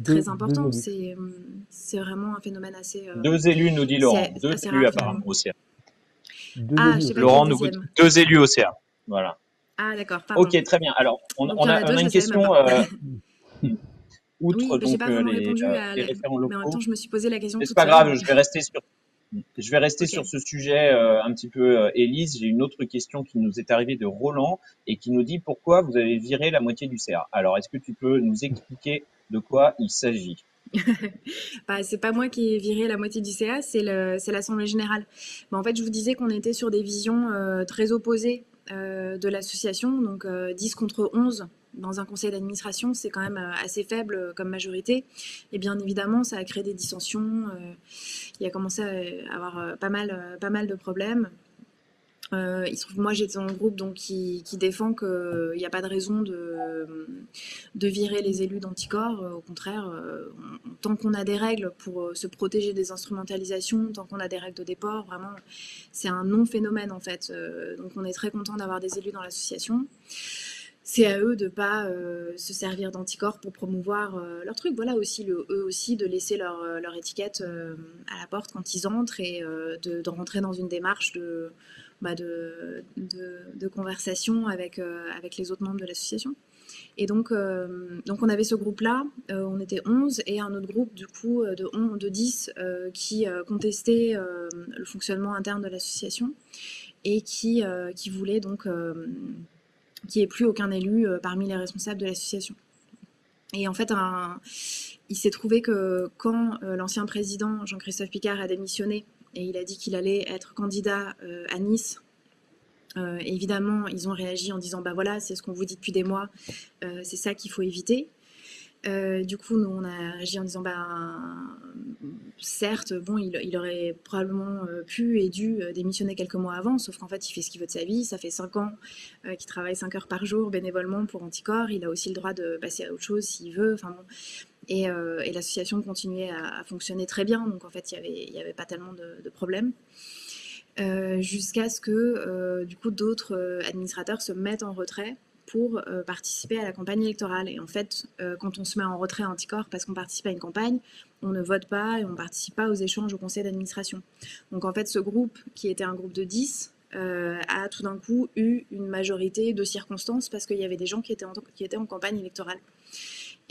très important. C'est vraiment un phénomène assez... 2 élus, nous dit Laurent. 2 assez élus rare, apparemment au CA. Je sais pas Laurent qui est nous le dit deuxième. 2 élus au CA. Voilà. Ah d'accord, pardon. Ok, très bien. Alors, on Donc, il y en a a deux, je une le savais question. même pas. Outre Oui, j'ai donc pas vraiment les répondu référents mais en même locaux. temps, je me suis posé la question Mais c'est toute pas seule. grave, je vais rester Ok. sur ce sujet un petit peu, Élise. J'ai une autre question qui nous est arrivée de Roland et qui nous dit pourquoi vous avez viré la moitié du CA. Alors, est-ce que tu peux nous expliquer de quoi il s'agit? C'est pas moi qui ai viré la moitié du CA, c'est l'Assemblée générale. En fait, je vous disais qu'on était sur des visions très opposées de l'association, donc 10 contre 11 dans un conseil d'administration, c'est quand même assez faible comme majorité. Et bien évidemment, ça a créé des dissensions, il a commencé à avoir pas mal de problèmes. Il se trouve que moi j'étais dans le groupe donc, qui défend qu'il n'y a pas de raison de virer les élus d'Anticorps. Au contraire, tant qu'on a des règles pour se protéger des instrumentalisations, tant qu'on a des règles de déport, vraiment c'est un non-phénomène en fait. Donc on est très content d'avoir des élus dans l'association. C'est à eux de ne pas se servir d'Anticorps pour promouvoir leur truc. Voilà aussi, eux aussi, de laisser leur étiquette à la porte quand ils entrent et de rentrer dans une démarche de conversation avec les autres membres de l'association. Et donc on avait ce groupe-là, on était 11, et un autre groupe du coup de 10 qui contestait le fonctionnement interne de l'association et qui voulait donc qu'il n'y ait plus aucun élu parmi les responsables de l'association. Et en fait, il s'est trouvé que quand l'ancien président Jean-Christophe Picard a démissionné et il a dit qu'il allait être candidat à Nice, évidemment, ils ont réagi en disant bah voilà, c'est ce qu'on vous dit depuis des mois, c'est ça qu'il faut éviter. Du coup, nous, on a réagi en disant certes, bon, il aurait probablement pu et dû démissionner quelques mois avant, sauf qu'en fait, il fait ce qu'il veut de sa vie. Ça fait 5 ans qu'il travaille 5 heures par jour bénévolement pour Anticorps. Il a aussi le droit de passer à autre chose s'il veut. Enfin bon. Et l'association continuait à fonctionner très bien, donc en fait, il n'y avait pas tellement de problèmes. Jusqu'à ce que du coup d'autres administrateurs se mettent en retrait pour participer à la campagne électorale. Et en fait, quand on se met en retrait à Anticorps parce qu'on participe à une campagne, on ne vote pas et on ne participe pas aux échanges au conseil d'administration. Donc en fait, ce groupe, qui était un groupe de 10, a tout d'un coup eu une majorité de circonstances parce qu'il y avait des gens qui étaient en campagne électorale.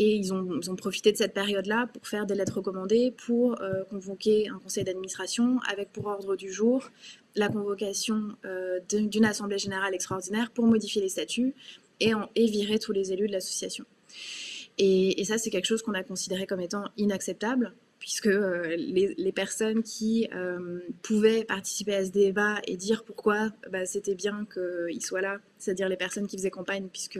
Et ils ont profité de cette période-là pour faire des lettres recommandées, pour convoquer un conseil d'administration avec pour ordre du jour la convocation d'une assemblée générale extraordinaire pour modifier les statuts et virer tous les élus de l'association. Et ça, c'est quelque chose qu'on a considéré comme étant inacceptable, puisque les personnes qui pouvaient participer à ce débat et dire pourquoi c'était bien qu'ils soient là, c'est-à-dire les personnes qui faisaient campagne, puisque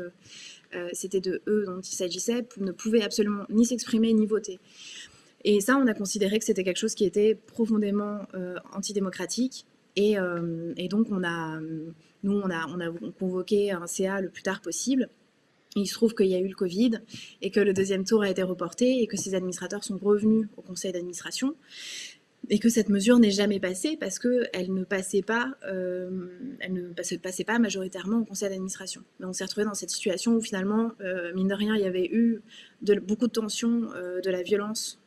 c'était de eux dont il s'agissait, ne pouvaient absolument ni s'exprimer ni voter. Et ça, on a considéré que c'était quelque chose qui était profondément antidémocratique. Et donc, on a convoqué un CA le plus tard possible. Il se trouve qu'il y a eu le Covid et que le deuxième tour a été reporté et que ces administrateurs sont revenus au conseil d'administration et que cette mesure n'est jamais passée parce qu'elle ne passait pas majoritairement au conseil d'administration. Mais on s'est retrouvé dans cette situation où finalement, mine de rien, il y avait eu beaucoup de tensions, de la violence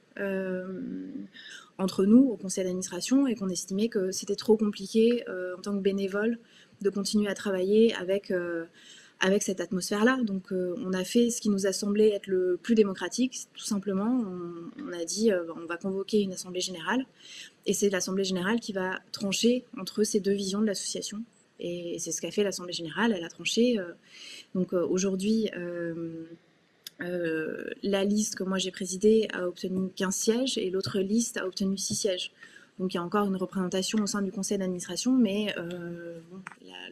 entre nous au conseil d'administration et qu'on estimait que c'était trop compliqué en tant que bénévole de continuer à travailler avec cette atmosphère-là. Donc on a fait ce qui nous a semblé être le plus démocratique, tout simplement. On a dit on va convoquer une assemblée générale, et c'est l'assemblée générale qui va trancher entre ces deux visions de l'association. Et c'est ce qu'a fait l'assemblée générale, elle a tranché. Donc aujourd'hui, La liste que moi j'ai présidée a obtenu 15 sièges et l'autre liste a obtenu 6 sièges. Donc il y a encore une représentation au sein du conseil d'administration, mais bon,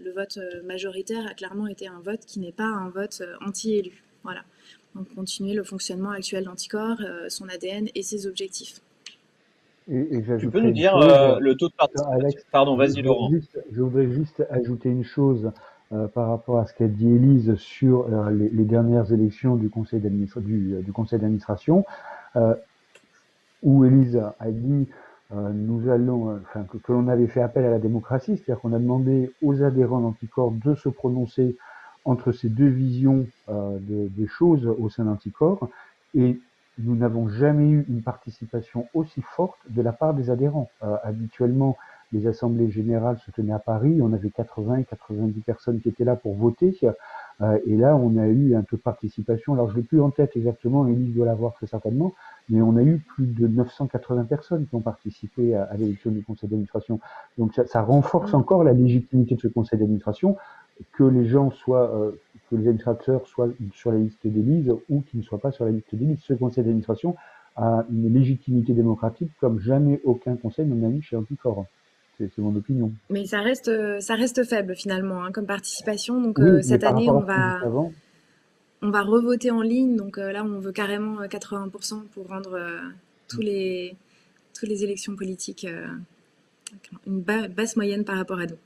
le vote majoritaire a clairement été un vote qui n'est pas un vote anti-élu. Voilà. Donc continuer le fonctionnement actuel d'Anticor, son ADN et ses objectifs. Et Tu peux j'ajouterais nous une dire chose, le taux de participation? Alex, Pardon, vas-y Laurent. je voudrais juste ajouter une chose par rapport à ce qu'a dit Élise sur les dernières élections du du conseil d'administration, euh, où Élise a dit nous allons, enfin, que l'on avait fait appel à la démocratie, c'est-à-dire qu'on a demandé aux adhérents d'Anticor de se prononcer entre ces deux visions des choses au sein d'Anticor, et nous n'avons jamais eu une participation aussi forte de la part des adhérents. Habituellement, les assemblées générales se tenaient à Paris, on avait 80 et 90 personnes qui étaient là pour voter, et là on a eu un taux de participation, alors je l'ai plus en tête exactement, Élise doit l'avoir très certainement, mais on a eu plus de 980 personnes qui ont participé à l'élection du conseil d'administration. Donc ça renforce encore la légitimité de ce conseil d'administration, que les gens soient, que les administrateurs soient sur la liste d'Élise ou qu'ils ne soient pas sur la liste d'Élise. Ce conseil d'administration a une légitimité démocratique comme jamais aucun conseil n'en a eu chez Anticor. C'est mon opinion. Mais ça reste faible finalement hein, comme participation. Donc Oui, mais cette par année, rapport à ce qu'on dit avant, on va revoter en ligne. Donc là, on veut carrément 80% pour rendre tous les, toutes les élections politiques une basse moyenne par rapport à nous.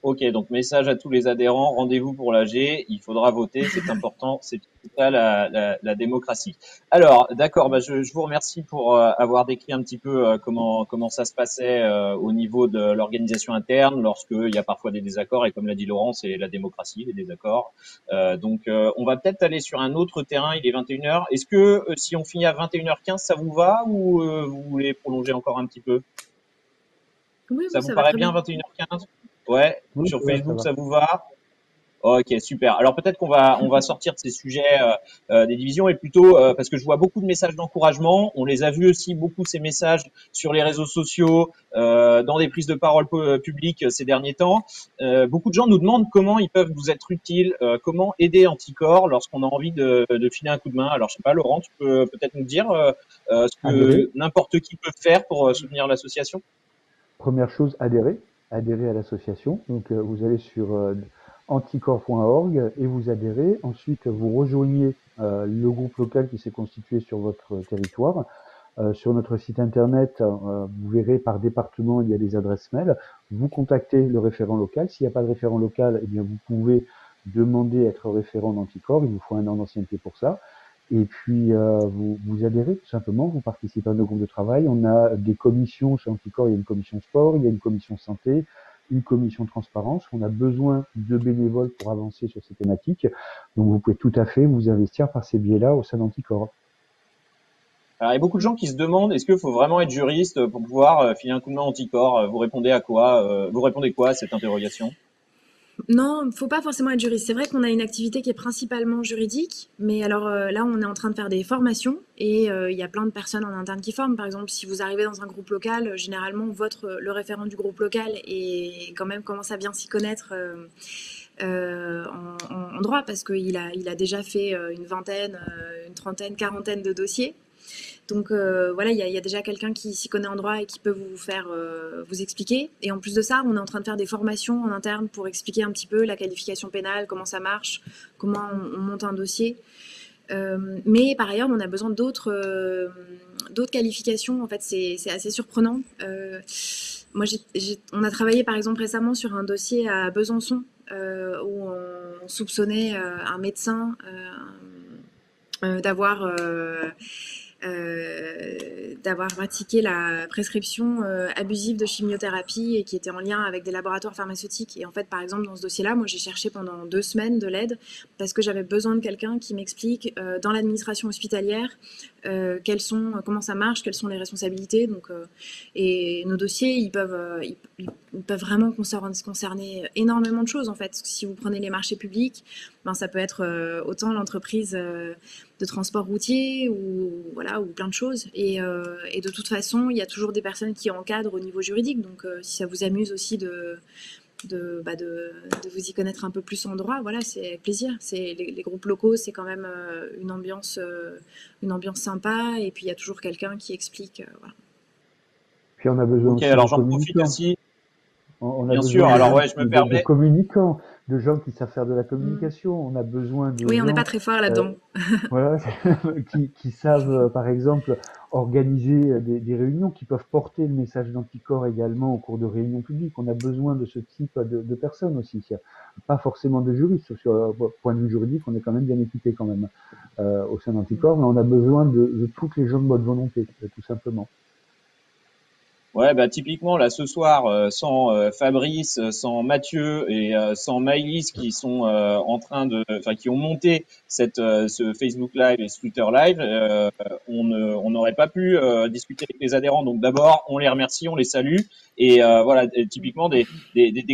Ok, donc message à tous les adhérents, rendez-vous pour l'AG, il faudra voter, c'est important, c'est ça la démocratie. Alors, d'accord, bah, je vous remercie pour avoir décrit un petit peu comment ça se passait au niveau de l'organisation interne, lorsqu'il y a parfois des désaccords, et comme l'a dit Laurent, c'est la démocratie, les désaccords. Donc, on va peut-être aller sur un autre terrain, il est 21h. Est-ce que si on finit à 21h15, ça vous va ou vous voulez prolonger encore un petit peu? Oui, Ça oui, vous ça va paraît très bien, bien. 21h15? Ouais, oui, sur ça Facebook, va. ça vous va? Ok, super. Alors peut-être qu'on va sortir de ces sujets des divisions et plutôt parce que je vois beaucoup de messages d'encouragement. On les a vus aussi beaucoup ces messages sur les réseaux sociaux, dans des prises de parole publiques ces derniers temps. Beaucoup de gens nous demandent comment ils peuvent vous être utiles, comment aider Anticor lorsqu'on a envie de filer un coup de main. Alors je sais pas, Laurent, tu peux peut-être nous dire ce Adhérer. que n'importe qui peut faire pour soutenir l'association. Première chose, adhérer à l'association. Donc vous allez sur anticorps.org et vous adhérez. Ensuite, vous rejoignez le groupe local qui s'est constitué sur votre territoire. Sur notre site internet, vous verrez par département, il y a des adresses mail. Vous contactez le référent local. S'il n'y a pas de référent local, eh bien vous pouvez demander à être référent d'Anticor. Il vous faut un an d'ancienneté pour ça. Et puis, vous adhérez tout simplement, vous participez à nos groupes de travail. On a des commissions chez Anticor, il y a une commission sport, il y a une commission santé, une commission transparence. On a besoin de bénévoles pour avancer sur ces thématiques. Donc, vous pouvez tout à fait vous investir par ces biais-là au sein d'Anticor. Alors, il y a beaucoup de gens qui se demandent est-ce qu'il faut vraiment être juriste pour pouvoir filer un coup de main Anticor? Vous répondez à quoi? Vous répondez quoi à cette interrogation? Non, faut pas forcément être juriste. C'est vrai qu'on a une activité qui est principalement juridique, mais alors là, on est en train de faire des formations et il y a plein de personnes en interne qui forment. Par exemple, si vous arrivez dans un groupe local, généralement, le référent du groupe local et quand même commence à bien s'y connaître en droit parce il a déjà fait une vingtaine, une trentaine, quarantaine de dossiers. Donc voilà, il y a déjà quelqu'un qui s'y connaît en droit et qui peut vous faire vous expliquer. Et en plus de ça, on est en train de faire des formations en interne pour expliquer un petit peu la qualification pénale, comment ça marche, comment on monte un dossier. Mais par ailleurs, on a besoin d'autres qualifications. En fait, c'est assez surprenant. Moi, on a travaillé par exemple récemment sur un dossier à Besançon où on soupçonnait un médecin d'avoir pratiqué la prescription abusive de chimiothérapie et qui était en lien avec des laboratoires pharmaceutiques. Et en fait, par exemple, dans ce dossier-là, moi, j'ai cherché pendant 2 semaines de l'aide parce que j'avais besoin de quelqu'un qui m'explique dans l'administration hospitalière comment ça marche, quelles sont les responsabilités. Donc, et nos dossiers, ils peuvent vraiment concerner énormément de choses, en fait. Si vous prenez les marchés publics, ben, ça peut être autant l'entreprise de transport routier ou voilà ou plein de choses et de toute façon il y a toujours des personnes qui encadrent au niveau juridique donc si ça vous amuse aussi de vous y connaître un peu plus en droit. Voilà, c'est avec plaisir. Les groupes locaux, c'est quand même une ambiance sympa, et puis il y a toujours quelqu'un qui explique. Voilà. Puis on a besoin Ok, aussi de alors j'en profite communicants. aussi, On a bien besoin sûr. de Alors gens ouais, je me de permets. communicants, de gens qui savent faire de la Mm. communication. On a besoin de Oui, on n'est pas gens très fort euh, là-dedans. voilà, qui savent, par exemple, organiser des réunions, qui peuvent porter le message d'Anticor également au cours de réunions publiques. On a besoin de ce type de personnes aussi. Pas forcément de juristes. Sur point de vue juridique, on est quand même bien équipé quand même au sein d'Anticor, mais on a besoin de toutes les gens de bonne volonté, tout simplement. Ouais, bah typiquement là ce soir, sans Fabrice, sans Mathieu et sans Maïlis qui sont qui ont monté ce Facebook Live et ce Twitter Live, on n'aurait pas pu discuter avec les adhérents. Donc d'abord, on les remercie, on les salue et voilà, et typiquement des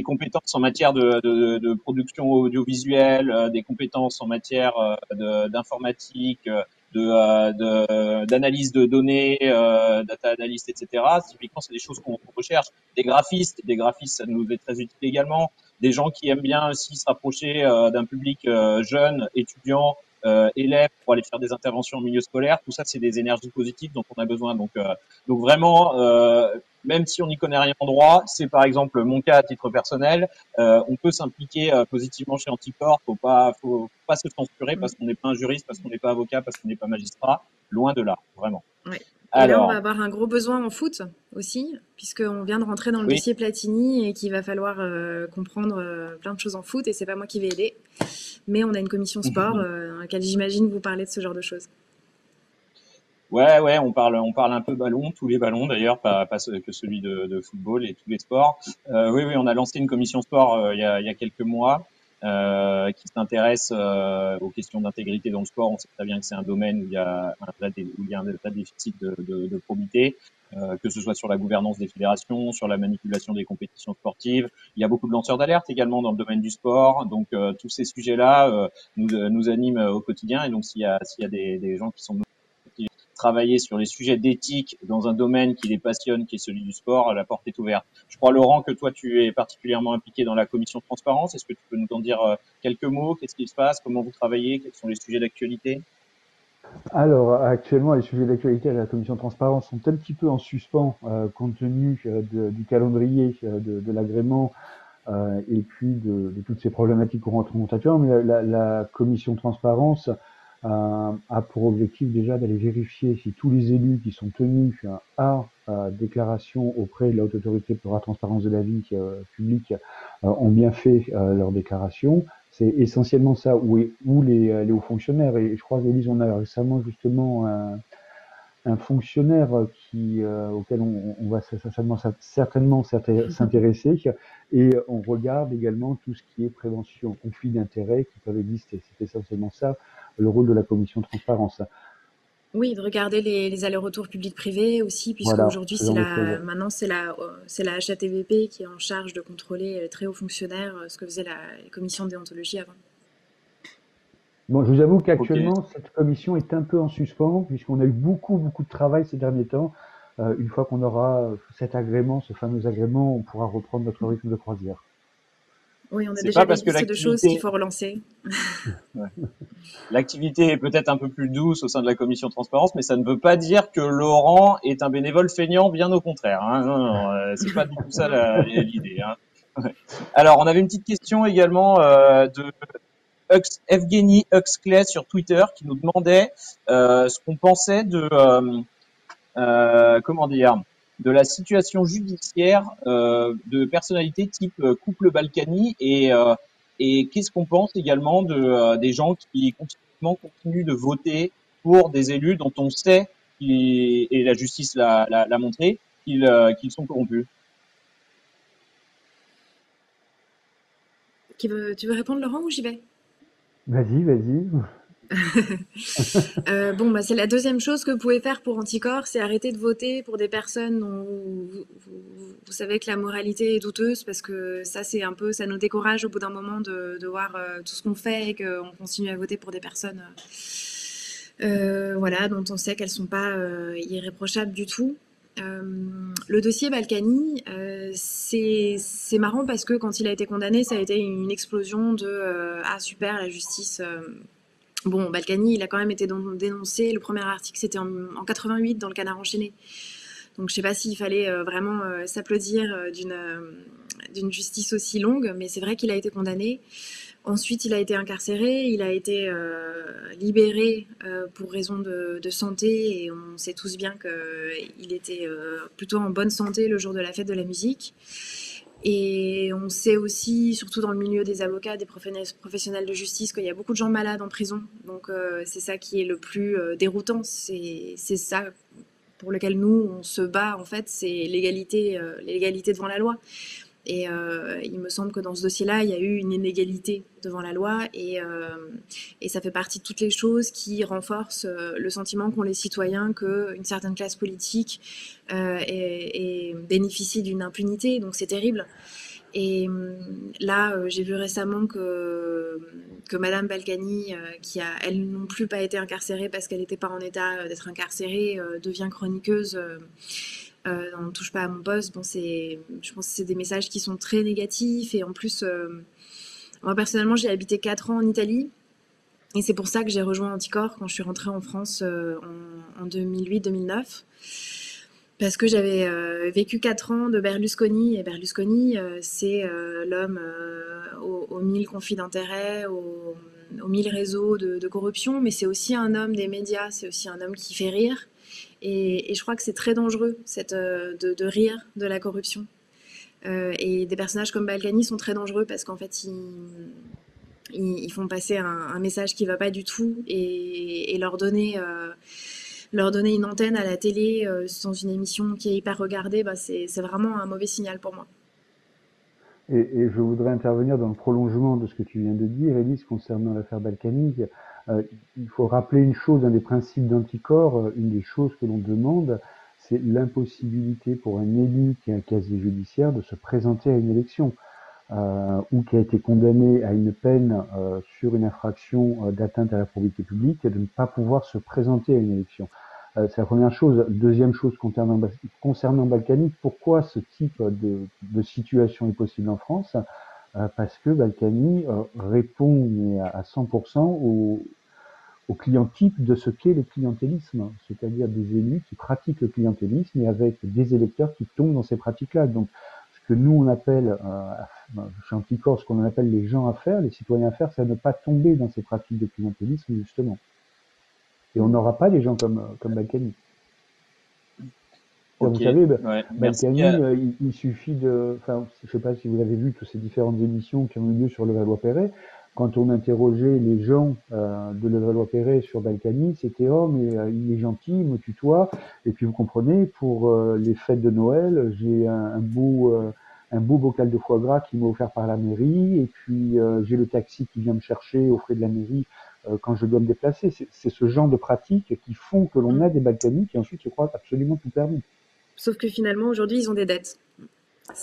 compétences en matière de production audiovisuelle, des compétences en matière d'informatique. D'analyse de données, data analyst, etc. Typiquement, c'est des choses qu'on recherche. Des graphistes, ça nous est très utile également. Des gens qui aiment bien aussi se rapprocher d'un public jeune, étudiant, élèves, pour aller faire des interventions en milieu scolaire. Tout ça, c'est des énergies positives dont on a besoin. Donc vraiment, même si on n'y connaît rien en droit, c'est par exemple mon cas à titre personnel. On peut s'impliquer positivement chez Anticor. Faut pas se censurer Mm. parce qu'on n'est pas un juriste, parce qu'on n'est pas avocat, parce qu'on n'est pas magistrat. Loin de là, vraiment. Ouais. Et là, on va Alors, avoir un gros besoin en foot aussi, puisqu'on vient de rentrer dans le oui. dossier Platini et qu'il va falloir comprendre plein de choses en foot, et c'est pas moi qui vais aider. Mais on a une commission sport dans laquelle j'imagine vous parler de ce genre de choses. Ouais, on parle un peu ballon, tous les ballons d'ailleurs, pas que celui de football et tous les sports. Oui, on a lancé une commission sport il y a quelques mois qui s'intéresse aux questions d'intégrité dans le sport. On sait très bien que c'est un domaine où il y a un vrai déficit de probité, que ce soit sur la gouvernance des fédérations, sur la manipulation des compétitions sportives. Il y a beaucoup de lanceurs d'alerte également dans le domaine du sport. Donc tous ces sujets-là nous animent au quotidien. Et donc s'il y a des gens qui sont travailler sur les sujets d'éthique dans un domaine qui les passionne, qui est celui du sport, la porte est ouverte. Je crois, Laurent, que toi, tu es particulièrement impliqué dans la commission de transparence. Est-ce que tu peux nous en dire quelques mots? Qu'est-ce qui se passe? Comment vous travaillez? Quels sont les sujets d'actualité? Alors, actuellement, les sujets d'actualité à la commission de transparence sont un petit peu en suspens compte tenu du calendrier de l'agrément et puis de toutes ces problématiques qu'on rencontre actuellement. Mais la commission de transparence a pour objectif déjà d'aller vérifier si tous les élus qui sont tenus à déclaration auprès de la Haute Autorité pour la transparence de la vie publique ont bien fait leur déclaration. C'est essentiellement ça, ou les hauts fonctionnaires. Et je crois, Élise, on a récemment justement un fonctionnaire auquel on va certainement s'intéresser, et on regarde également tout ce qui est prévention, conflits d'intérêts qui peuvent exister. C'est essentiellement ça le rôle de la commission de transparence. Oui, de regarder les allers-retours public-privé aussi, puisque Voilà, aujourd'hui, ce genre de choses. maintenant, c'est la HATVP qui est en charge de contrôler les très hauts fonctionnaires, ce que faisait la commission de déontologie avant. Bon, je vous avoue Ok. qu'actuellement, cette commission est un peu en suspens, puisqu'on a eu beaucoup de travail ces derniers temps. Une fois qu'on aura cet agrément, ce fameux agrément, on pourra reprendre notre rythme de croisière. Oui, on a C'est déjà pas des parce que listes de choses qu'il faut relancer. ouais. L'activité est peut-être un peu plus douce au sein de la commission de transparence, mais ça ne veut pas dire que Laurent est un bénévole feignant, bien au contraire. Hein. Non, c'est pas du tout ça l'idée. Hein. Ouais. Alors, on avait une petite question également de Evgeny Huxley sur Twitter qui nous demandait ce qu'on pensait comment dire, de la situation judiciaire de personnalités type couple Balkany et qu'est-ce qu'on pense également des gens qui continuent de voter pour des élus dont on sait et la justice l'a montré qu'ils sont corrompus. Tu veux répondre, Laurent, ou j'y vais? Vas-y. Bon, bah, c'est la deuxième chose que vous pouvez faire pour Anticor, c'est arrêter de voter pour des personnes dont vous savez que la moralité est douteuse, parce que ça, c'est un peu, ça nous décourage au bout d'un moment de voir tout ce qu'on fait et qu'on continue à voter pour des personnes voilà, dont on sait qu'elles sont pas irréprochables du tout. Le dossier Balkany, c'est marrant parce que quand il a été condamné, ça a été une explosion de ah super, la justice. Bon, Balkany, il a quand même été dénoncé. Le premier article, c'était en 88 dans le Canard enchaîné. Donc je sais pas s'il fallait vraiment s'applaudir d'une justice aussi longue, mais c'est vrai qu'il a été condamné. Ensuite, il a été incarcéré, il a été libéré pour raison de santé, et on sait tous bien qu'il était plutôt en bonne santé le jour de la fête de la musique. Et on sait aussi, surtout dans le milieu des avocats, des professionnels de justice, qu'il y a beaucoup de gens malades en prison. Donc c'est ça qui est le plus déroutant, c'est ça pour lequel nous on se bat en fait, c'est l'égalité devant la loi. Et il me semble que dans ce dossier-là, il y a eu une inégalité devant la loi, et ça fait partie de toutes les choses qui renforcent le sentiment qu'ont les citoyens qu'une certaine classe politique bénéficie d'une impunité. Donc c'est terrible. Et là, j'ai vu récemment que Madame Balkany, qui a elle non plus pas été incarcérée parce qu'elle n'était pas en état d'être incarcérée, devient chroniqueuse. On ne touche pas à mon poste. Bon, je pense que c'est des messages qui sont très négatifs. Et en plus, moi personnellement, j'ai habité 4 ans en Italie. Et c'est pour ça que j'ai rejoint Anticor quand je suis rentrée en France en 2008-2009. Parce que j'avais vécu 4 ans de Berlusconi. Et Berlusconi, c'est l'homme aux 1000 conflits d'intérêts, aux 1000 réseaux de corruption. Mais c'est aussi un homme des médias. C'est aussi un homme qui fait rire. Et je crois que c'est très dangereux de rire de la corruption. Et des personnages comme Balkany sont très dangereux parce qu'en fait, ils font passer un message qui ne va pas du tout, et leur donner une antenne à la télé dans une émission qui est hyper regardée, c'est vraiment un mauvais signal pour moi. Et je voudrais intervenir dans le prolongement de ce que tu viens de dire, Élise, concernant l'affaire Balkany. Il faut rappeler une chose, un des principes d'Anticor, une des choses que l'on demande, c'est l'impossibilité pour un élu qui a un casier judiciaire de se présenter à une élection, ou qui a été condamné à une peine sur une infraction d'atteinte à la probité publique, de ne pas pouvoir se présenter à une élection. C'est la première chose. Deuxième chose concernant Balkany, pourquoi ce type de situation est possible en France? Parce que Balkany répond à 100% au client type de ce qu'est le clientélisme, c'est-à-dire des élus qui pratiquent le clientélisme et avec des électeurs qui tombent dans ces pratiques-là. Donc, ce que nous on appelle, chez Anticor, ce qu'on appelle les gens à faire, les citoyens à faire, c'est à ne pas tomber dans ces pratiques de clientélisme, justement. Et on n'aura pas des gens comme Balkany. Okay. Vous savez, ouais, Balkany, il suffit enfin, je sais pas si vous avez vu toutes ces différentes émissions qui ont eu lieu sur Levallois-Perret. Quand on interrogeait les gens de Levallois-Perret sur Balkany, c'était « Oh, mais il est gentil, il me tutoie. » Et puis vous comprenez, pour les fêtes de Noël, j'ai un beau bocal de foie gras qui m'est offert par la mairie, et puis j'ai le taxi qui vient me chercher aux frais de la mairie quand je dois me déplacer. C'est ce genre de pratiques qui font que l'on a des Balkany qui ensuite se croient absolument tout permis. Sauf que finalement, aujourd'hui, ils ont des dettes.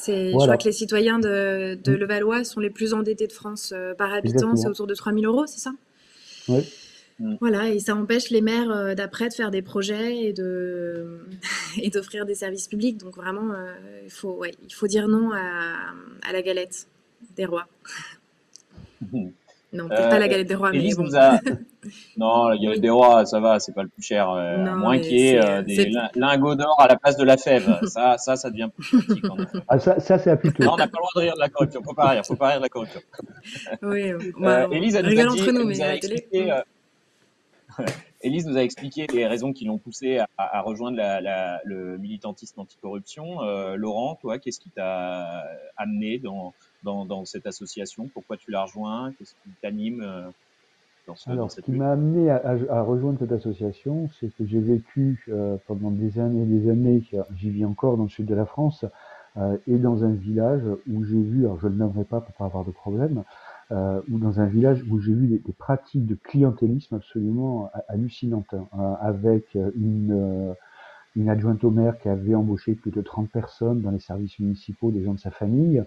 Voilà. Je crois que les citoyens de Levallois sont les plus endettés de France par habitant. C'est autour de 3 000 €, c'est ça? Oui. Voilà, et ça empêche les maires d'après de faire des projets et d'offrir des services publics. Donc vraiment, il faut dire non à la galette des rois. Non, peut-être pas la galette des rois, mais bon. Non, la galette des rois, ça va, c'est pas le plus cher. Moins qu'il y ait des lingots d'or à la place de la fève. Ça devient plus politique. Ah, ça c'est à plutôt. Non, on n'a pas le droit de rire de la corruption. Faut pas rire de la corruption. Oui, Élise, Élise nous a expliqué les raisons qui l'ont poussé à rejoindre le militantisme anticorruption. Laurent, toi, qu'est-ce qui t'a amené dans cette association? Pourquoi tu l'as rejoint? Qu'est-ce qui t'anime Alors, ce qui m'a amené à rejoindre cette association, c'est que j'ai vécu pendant des années, j'y vis encore dans le sud de la France, et dans un village où j'ai vu, alors je ne le nommerai pas pour pas avoir de problème, ou dans un village où j'ai vu des pratiques de clientélisme absolument hallucinantes, avec une adjointe au maire qui avait embauché plus de 30 personnes dans les services municipaux, des gens de sa famille,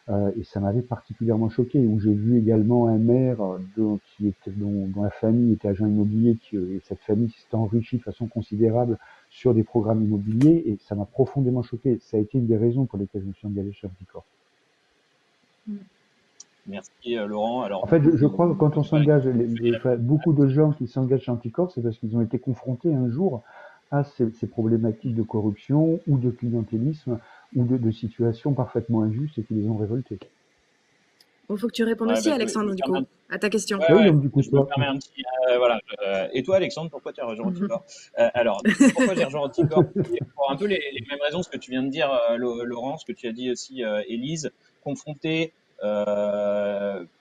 et ça m'avait particulièrement choqué. Où j'ai vu également un maire dont la famille était agent immobilier, et cette famille s'est enrichie de façon considérable sur des programmes immobiliers, et ça m'a profondément choqué. Ça a été une des raisons pour lesquelles je me suis engagé chez Anticor. Merci Laurent. Alors En du fait, coup, je crois que quand on ouais, s'engage, enfin, beaucoup de gens qui s'engagent chez Anticor, c'est parce qu'ils ont été confrontés un jour à ces problématiques de corruption ou de clientélisme ou de situations parfaitement injustes et qui les ont révoltés. Bon, faut que tu répondes ouais, aussi, bah, je Alexandre, me du permets coup, à ta question. ouais, Oui, ouais, donc du coup, je me toi, permets un petit voilà. Et toi, Alexandre, pourquoi tu as rejoint Anticor? Alors, du coup, pourquoi j'ai rejoint Anticor? C'est pour un peu les mêmes raisons, ce que tu viens de dire, Laurent, ce que tu as dit aussi, Élise, confronté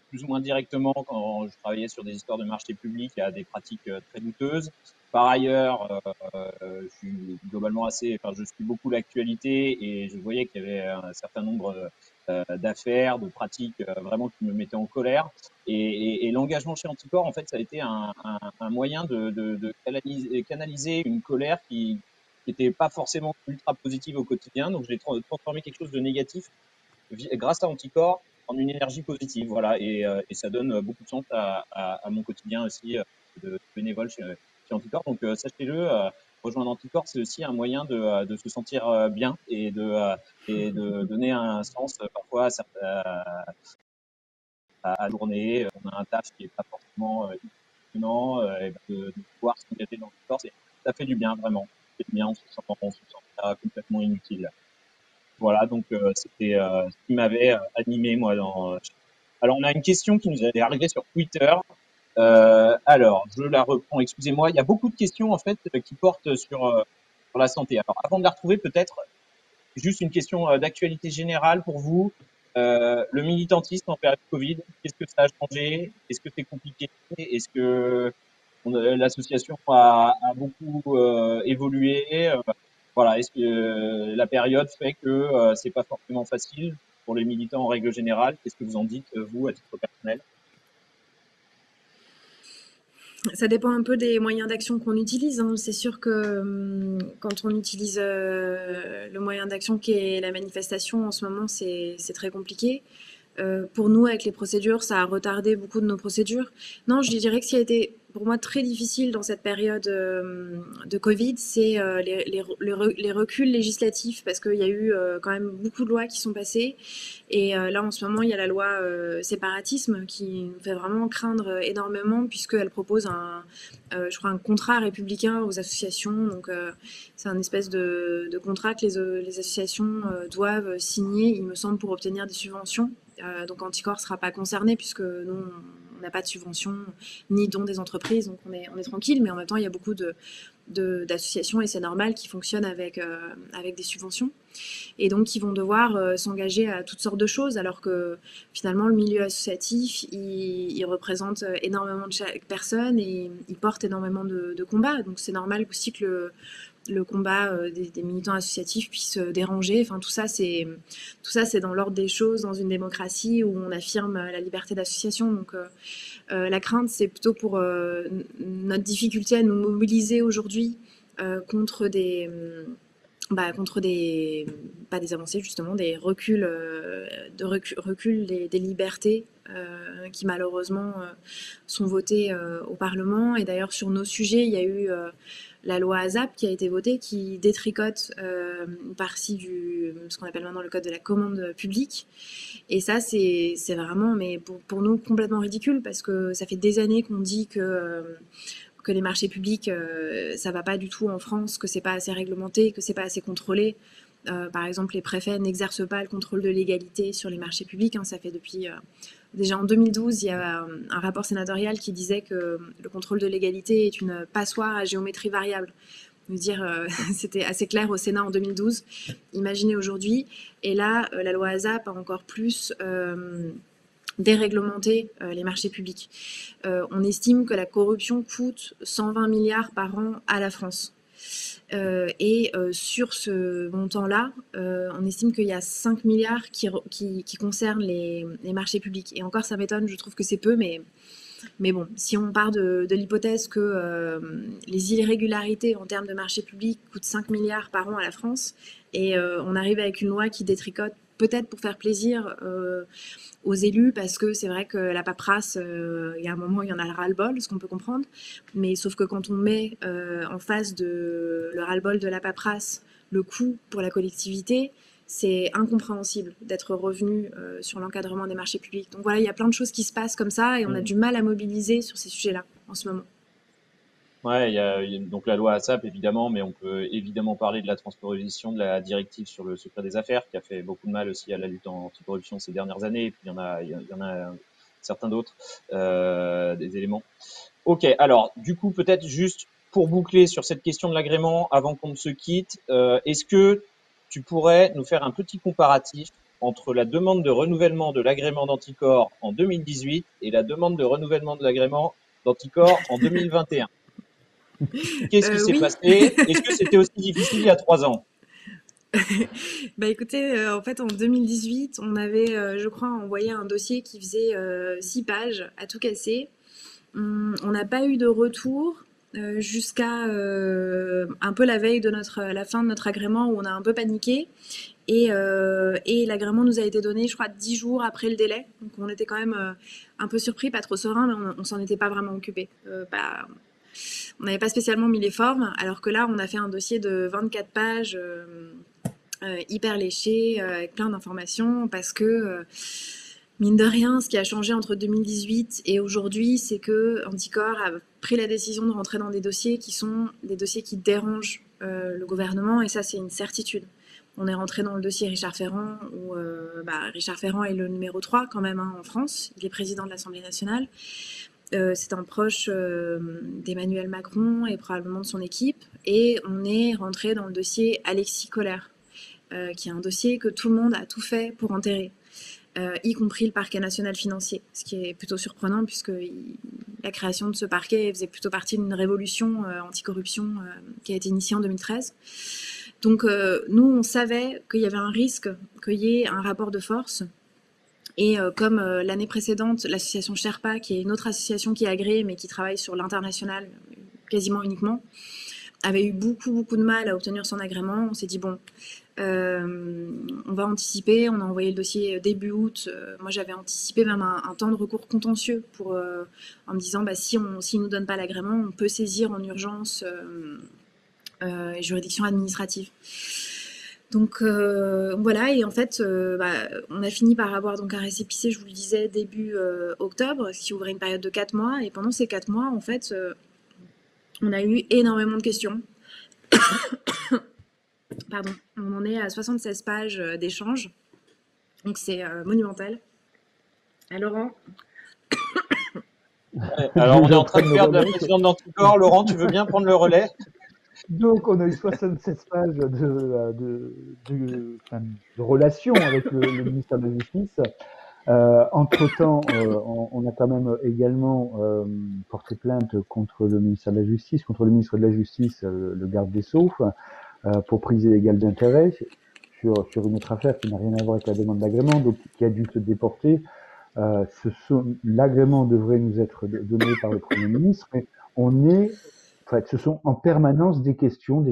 plus ou moins directement quand je travaillais sur des histoires de marché public à des pratiques très douteuses. Par ailleurs, je suis globalement enfin, je suis beaucoup l'actualité et je voyais qu'il y avait un certain nombre d'affaires, de pratiques vraiment qui me mettaient en colère. Et l'engagement chez Anticor, en fait, ça a été un moyen de canaliser une colère qui n'était pas forcément ultra positive au quotidien. Donc, j'ai transformé quelque chose de négatif grâce à Anticor en une énergie positive. Voilà, et ça donne beaucoup de sens à mon quotidien aussi de bénévole chez Anticor. Donc, sachez-le, rejoindre Anticor, c'est aussi un moyen de se sentir bien et de donner un sens parfois à la journée. On a un taf qui n'est pas forcément passionnant, et de pouvoir s'engager dans le sport, ça fait du bien, vraiment. Ça fait du bien, on se sent pas complètement inutile. Voilà, donc c'était ce qui m'avait animé, moi. Alors, on a une question qui nous est arrivée sur Twitter. Alors, je la reprends, excusez-moi. Il y a beaucoup de questions, en fait, qui portent sur la santé. Alors, avant de la retrouver, peut-être, juste une question d'actualité générale pour vous. Le militantisme en période Covid, qu'est-ce que ça a changé? Est-ce que c'est compliqué? Est-ce que l'association a beaucoup évolué? Voilà, est-ce que la période fait que c'est pas forcément facile pour les militants en règle générale? Qu'est-ce que vous en dites, vous, à titre personnel? Ça dépend un peu des moyens d'action qu'on utilise, hein. C'est sûr que quand on utilise le moyen d'action qui est la manifestation, en ce moment, c'est très compliqué. Pour nous, avec les procédures, ça a retardé beaucoup de nos procédures. Non, je dirais que ce qui a été pour moi très difficile dans cette période de Covid, c'est les reculs législatifs, parce qu'il y a eu quand même beaucoup de lois qui sont passées. Et là, en ce moment, il y a la loi séparatisme qui nous fait vraiment craindre énormément, puisqu'elle propose je crois, un contrat républicain aux associations. Donc, c'est un espèce de contrat que les associations doivent signer, il me semble, pour obtenir des subventions. Donc Anticor ne sera pas concerné, puisque nous, on n'a pas de subvention ni dons des entreprises, donc on est tranquille, mais en même temps, il y a beaucoup d'associations, et c'est normal, qui fonctionnent avec des subventions, et donc qui vont devoir s'engager à toutes sortes de choses, alors que finalement, le milieu associatif, il représente énormément de personnes, et il porte énormément de combats, donc c'est normal aussi que le combat des militants associatifs puisse déranger. Enfin, tout ça, c'est dans l'ordre des choses dans une démocratie où on affirme la liberté d'association. Donc, la crainte, c'est plutôt pour notre difficulté à nous mobiliser aujourd'hui contre contre pas des avancées, justement, des reculs, recul des libertés qui malheureusement sont votées au Parlement. Et d'ailleurs, sur nos sujets, il y a eu la loi ASAP qui a été votée, qui détricote une partie ce qu'on appelle maintenant le code de la commande publique. Et ça, c'est vraiment, mais pour nous, complètement ridicule, parce que ça fait des années qu'on dit que les marchés publics, ça va pas du tout en France, que c'est pas assez réglementé, que c'est pas assez contrôlé. Par exemple, les préfets n'exercent pas le contrôle de légalité sur les marchés publics, hein. Ça fait depuis déjà en 2012, il y a un rapport sénatorial qui disait que le contrôle de légalité est une passoire à géométrie variable. Je veux dire, c'était assez clair au Sénat en 2012. Imaginez aujourd'hui. Et là, la loi ASAP a encore plus déréglementer les marchés publics. On estime que la corruption coûte 120 milliards par an à la France. Sur ce montant-là, on estime qu'il y a 5 milliards qui concernent les marchés publics. Et encore, ça m'étonne, je trouve que c'est peu, mais bon, si on part de l'hypothèse que les irrégularités en termes de marché public coûtent 5 milliards par an à la France, et on arrive avec une loi qui détricote peut-être pour faire plaisir aux élus, parce que c'est vrai que la paperasse, il y a un moment, il y en a le ras-le-bol, ce qu'on peut comprendre. Mais sauf que quand on met en face de le ras-le-bol de la paperasse le coût pour la collectivité, c'est incompréhensible d'être revenu sur l'encadrement des marchés publics. Donc voilà, il y a plein de choses qui se passent comme ça et on a du mal à mobiliser sur ces sujets-là en ce moment. Ouais, il y a donc la loi ASAP évidemment, mais on peut évidemment parler de la transposition de la directive sur le secret des affaires qui a fait beaucoup de mal aussi à la lutte anticorruption ces dernières années. Et puis il y en a certains d'autres des éléments. Ok, alors du coup peut-être juste pour boucler sur cette question de l'agrément avant qu'on ne se quitte, est-ce que tu pourrais nous faire un petit comparatif entre la demande de renouvellement de l'agrément d'Anticor en 2018 et la demande de renouvellement de l'agrément d'Anticor en 2021? Qu'est-ce qui s'est Oui. passé? Est-ce que c'était aussi difficile il y a 3 ans? Bah écoutez, en fait en 2018, on avait, je crois, envoyé un dossier qui faisait 6 pages à tout casser. On n'a pas eu de retour jusqu'à un peu la veille de la fin de notre agrément où on a un peu paniqué. Et l'agrément nous a été donné, je crois, 10 jours après le délai. Donc on était quand même un peu surpris, pas trop serein, mais on s'en était pas vraiment occupé. On n'avait pas spécialement mis les formes, alors que là, on a fait un dossier de 24 pages hyper léché, avec plein d'informations, parce que mine de rien, ce qui a changé entre 2018 et aujourd'hui, c'est que Anticor a pris la décision de rentrer dans des dossiers qui sont des dossiers qui dérangent le gouvernement, et ça, c'est une certitude. On est rentré dans le dossier Richard Ferrand, où Richard Ferrand est le numéro 3 quand même en France, il est président de l'Assemblée nationale. C'est un proche d'Emmanuel Macron et probablement de son équipe, et on est rentré dans le dossier Alexis Kohler, qui est un dossier que tout le monde a tout fait pour enterrer. Y compris le parquet national financier, ce qui est plutôt surprenant puisque la création de ce parquet faisait plutôt partie d'une révolution anticorruption qui a été initiée en 2013. Donc nous, on savait qu'il y avait un risque qu'il y ait un rapport de force. Et comme l'année précédente, l'association Sherpa, qui est une autre association qui est agréée mais qui travaille sur l'international quasiment uniquement, avait eu beaucoup de mal à obtenir son agrément, on s'est dit bon, on va anticiper. On a envoyé le dossier début août. Moi, j'avais anticipé même un temps de recours contentieux en me disant s'il ne nous donne pas l'agrément, on peut saisir en urgence les juridictions administratives. Donc voilà, et en fait, on a fini par avoir donc un récépissé, je vous le disais, début octobre, ce qui ouvrait une période de 4 mois. Et pendant ces 4 mois, en fait, on a eu énormément de questions. Pardon, on en est à 76 pages d'échanges, donc c'est monumental. Laurent? Alors, on est en train de perdre la présidente d'Anticor. Laurent, tu veux bien prendre le relais? Donc, on a eu 76 pages de relations avec le ministère de la Justice. Entre-temps, on a quand même également porté plainte contre le ministère de la Justice, contre le ministre de la Justice, le garde des Sceaux, pour prise illégale d'intérêt sur une autre affaire qui n'a rien à voir avec la demande d'agrément, donc qui a dû se déporter. L'agrément devrait nous être donné par le Premier ministre, mais ce sont en permanence des questions,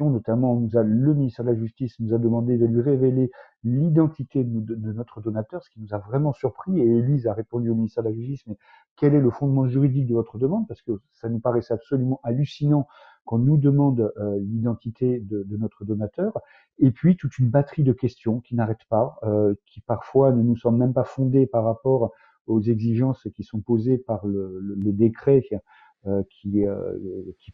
notamment le ministère de la Justice nous a demandé de lui révéler l'identité de notre donateur, ce qui nous a vraiment surpris, et Élise a répondu au ministère de la Justice, mais quel est le fondement juridique de votre demande? Parce que ça nous paraissait absolument hallucinant qu'on nous demande l'identité de notre donateur, et puis toute une batterie de questions qui n'arrêtent pas, qui parfois ne nous semblent même pas fondées par rapport aux exigences qui sont posées par le décret qui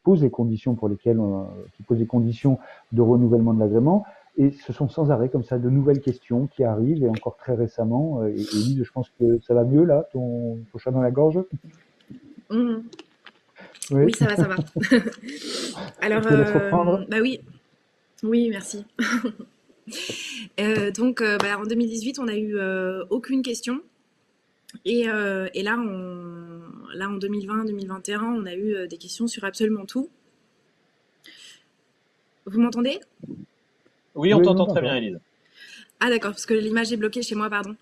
pose les conditions qui pose les conditions de renouvellement de l'agrément. Et ce sont sans arrêt comme ça de nouvelles questions qui arrivent, et encore très récemment. Et Lise, je pense que ça va mieux là, ton chat dans la gorge. Oui, ça va. Alors, je te laisse reprendre. Oui, merci. Donc, en 2018, on n'a eu aucune question. Et là, en 2020-2021, on a eu des questions sur absolument tout. Vous m'entendez? Oui, on t'entend très bien, Élise. Ah d'accord, parce que l'image est bloquée chez moi, pardon.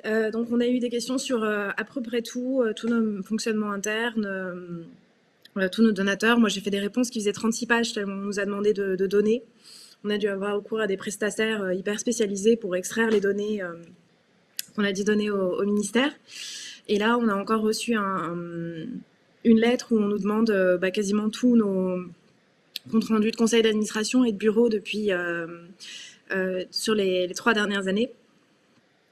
Donc on a eu des questions sur à peu près tout, tous nos fonctionnements internes, tous nos donateurs. Moi, j'ai fait des réponses qui faisaient 36 pages tellement on nous a demandé de données. On a dû avoir recours à des prestataires hyper spécialisés pour extraire les données qu'on a dû donner au ministère. Et là, on a encore reçu une lettre où on nous demande quasiment tous nos comptes rendus de conseil d'administration et de bureau depuis sur les 3 dernières années.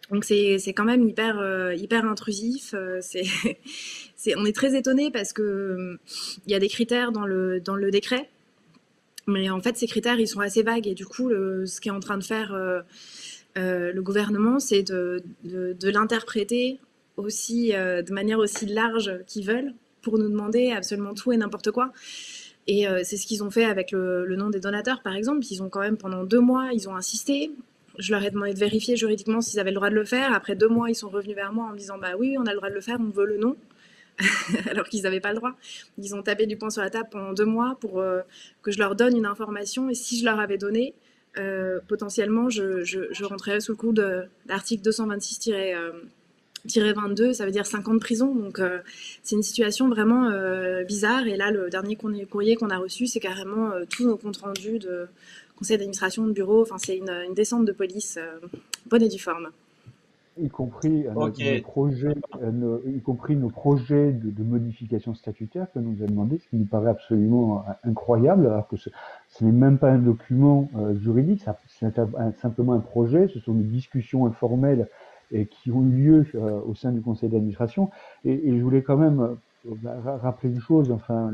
Donc c'est quand même hyper intrusif. On est très étonné parce que il y a des critères dans le décret, mais en fait ces critères ils sont assez vagues et du coup ce qu'est en train de faire le gouvernement, c'est de l'interpréter aussi de manière aussi large qu'ils veulent pour nous demander absolument tout et n'importe quoi. Et c'est ce qu'ils ont fait avec le nom des donateurs, par exemple. Ils ont quand même, pendant 2 mois, ils ont insisté. Je leur ai demandé de vérifier juridiquement s'ils avaient le droit de le faire. Après 2 mois, ils sont revenus vers moi en me disant « Bah oui, on a le droit de le faire, on veut le nom ». Alors qu'ils n'avaient pas le droit. Ils ont tapé du poing sur la table pendant 2 mois pour que je leur donne une information. Et si je leur avais donné, potentiellement, je rentrerais sous le coup de l'article 226-22, ça veut dire 5 ans de prison. Donc, c'est une situation vraiment bizarre. Et là, le dernier courrier qu'on a reçu, c'est carrément tous nos comptes rendus de conseil d'administration, de bureau. Enfin, c'est une descente de police bonne et due forme. Y compris Ok, nos projets de modification statutaire que nous a demandé, ce qui nous paraît absolument incroyable, alors que ce n'est même pas un document juridique, c'est simplement un projet, ce sont des discussions informelles qui ont eu lieu au sein du conseil d'administration. Et je voulais quand même rappeler une chose, enfin,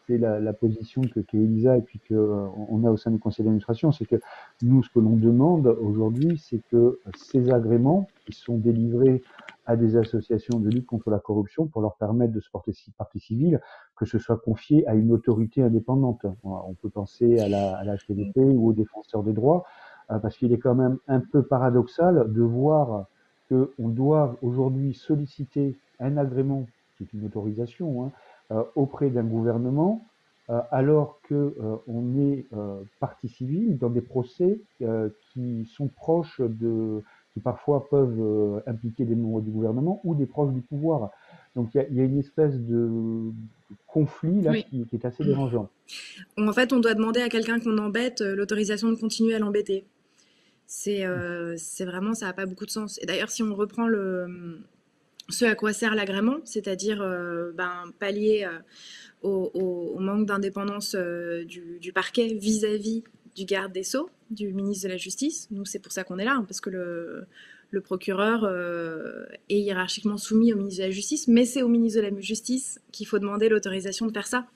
c'est la position qu'est Elisa et puis on a au sein du conseil d'administration, c'est que nous, ce que l'on demande aujourd'hui, c'est que ces agréments qui sont délivrés à des associations de lutte contre la corruption pour leur permettre de se porter partie civile, que ce soit confié à une autorité indépendante. On peut penser à la HTVP ou aux défenseurs des droits, parce qu'il est quand même un peu paradoxal de voir qu'on doit aujourd'hui solliciter un agrément, qui est une autorisation, auprès d'un gouvernement, alors que on est partie civile dans des procès qui sont proches qui parfois peuvent impliquer des membres du gouvernement ou des proches du pouvoir. Donc il y a une espèce de conflit là Oui. qui est assez dérangeant. En fait, on doit demander à quelqu'un qu'on embête l'autorisation de continuer à l'embêter. C'est vraiment, ça n'a pas beaucoup de sens. Et d'ailleurs, si on reprend ce à quoi sert l'agrément, c'est-à-dire pallier au manque d'indépendance du parquet vis-à-vis du garde des Sceaux, du ministre de la Justice. Nous, c'est pour ça qu'on est là, hein, parce que le procureur est hiérarchiquement soumis au ministre de la Justice, mais c'est au ministre de la Justice qu'il faut demander l'autorisation de faire ça.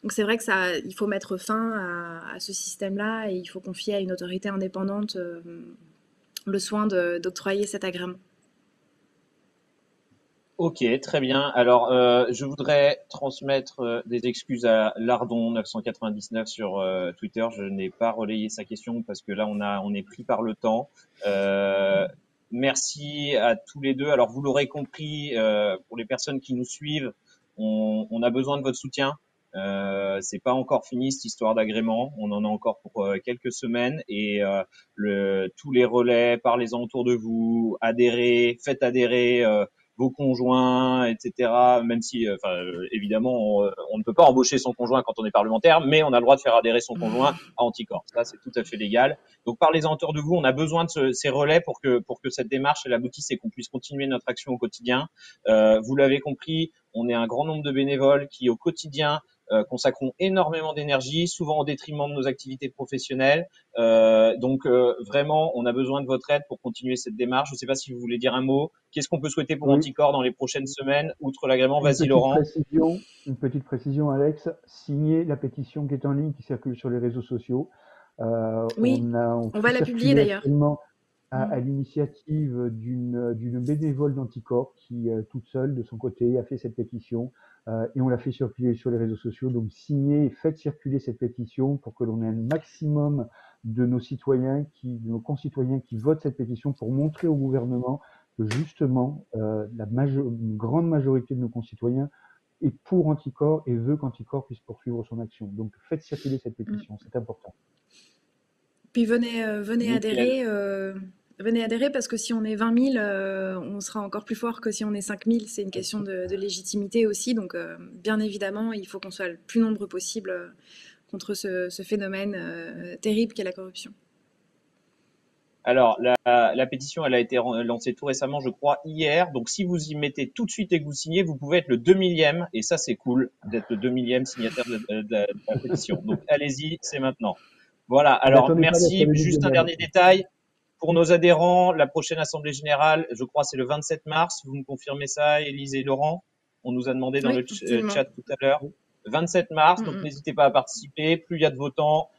Donc c'est vrai il faut mettre fin à ce système-là et il faut confier à une autorité indépendante le soin d'octroyer cet agrément. ok, très bien. Alors, je voudrais transmettre des excuses à Lardon 999 sur Twitter. Je n'ai pas relayé sa question parce que là, on est pris par le temps. Merci à tous les deux. Alors, vous l'aurez compris, pour les personnes qui nous suivent, on a besoin de votre soutien. C'est pas encore fini cette histoire d'agrément. On en a encore pour quelques semaines et tous les relais, parlez-en autour de vous, adhérez, faites adhérer vos conjoints, etc. Même si, évidemment, on ne peut pas embaucher son conjoint quand on est parlementaire, mais on a le droit de faire adhérer son conjoint à Anticorps. Ça, c'est tout à fait légal. Donc, parlez-en autour de vous. On a besoin de ces relais pour que cette démarche elle aboutisse et qu'on puisse continuer notre action au quotidien. Vous l'avez compris, on est un grand nombre de bénévoles qui, au quotidien, consacrons énormément d'énergie, souvent au détriment de nos activités professionnelles. Donc vraiment, on a besoin de votre aide pour continuer cette démarche. Je ne sais pas si vous voulez dire un mot. Qu'est-ce qu'on peut souhaiter pour Oui. Anticorps dans les prochaines semaines, outre l'agrément? Vas-y, Laurent. Une petite précision, Alex. Signez la pétition qui est en ligne, qui circule sur les réseaux sociaux. Oui, on va la publier d'ailleurs. À l'initiative d'une bénévole d'Anticorps qui, toute seule, de son côté, a fait cette pétition et on l'a fait circuler sur les réseaux sociaux. Donc, signez et faites circuler cette pétition pour que l'on ait un maximum de nos concitoyens qui votent cette pétition pour montrer au gouvernement que, justement, une grande majorité de nos concitoyens est pour Anticorps et veut qu'Anticorps puisse poursuivre son action. Donc, faites circuler cette pétition, c'est important. Puis venez adhérer. Venez adhérer parce que si on est 20 000, on sera encore plus fort que si on est 5 000. C'est une question de légitimité aussi. Donc, bien évidemment, il faut qu'on soit le plus nombreux possible, contre ce phénomène terrible qu'est la corruption. Alors, la pétition, elle a été lancée tout récemment, je crois, hier. Donc, si vous y mettez tout de suite et que vous signez, vous pouvez être le 2000e. Et ça, c'est cool d'être le 2000e signataire de la pétition. Donc, allez-y, c'est maintenant. Voilà. Alors, merci. Juste un dernier détail. Pour nos adhérents, la prochaine Assemblée Générale, je crois, c'est le 27 mars. Vous me confirmez ça, Élise et Laurent? On nous a demandé dans le chat tout à l'heure. 27 mars, donc n'hésitez pas à participer. Plus il y a de votants,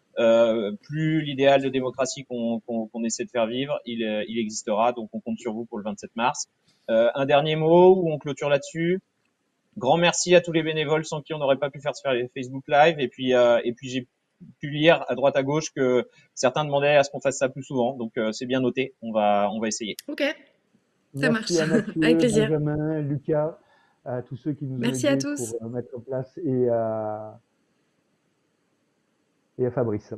plus l'idéal de démocratie qu'on essaie de faire vivre, il existera. Donc, on compte sur vous pour le 27 mars. Un dernier mot où on clôture là-dessus. Grand merci à tous les bénévoles sans qui on n'aurait pas pu faire les Facebook Live. Et puis j'ai pu lire à droite à gauche que certains demandaient à ce qu'on fasse ça plus souvent. Donc, c'est bien noté. On va essayer. Ok, ça marche. Merci à Mathieu, avec plaisir. Benjamin, Lucas, à tous ceux qui nous ont aidés pour mettre en place et à Fabrice.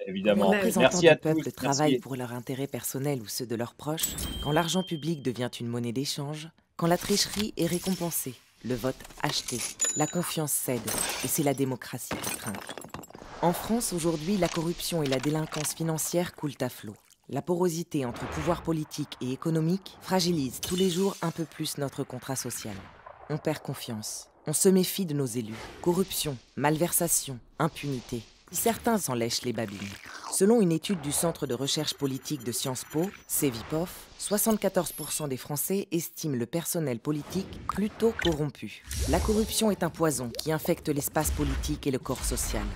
Évidemment. Les représentants du peuple travaillent pour leur intérêt personnel ou ceux de leurs proches, quand l'argent public devient une monnaie d'échange, quand la tricherie est récompensée, le vote acheté, la confiance cède, et c'est la démocratie qui trinque. En France, aujourd'hui, la corruption et la délinquance financière coulent à flot. La porosité entre pouvoir politique et économique fragilise tous les jours un peu plus notre contrat social. On perd confiance. On se méfie de nos élus. Corruption, malversation, impunité. Certains s'en lèchent les babines. Selon une étude du Centre de recherche politique de Sciences Po, Cevipof, 74% des Français estiment le personnel politique plutôt corrompu. La corruption est un poison qui infecte l'espace politique et le corps social.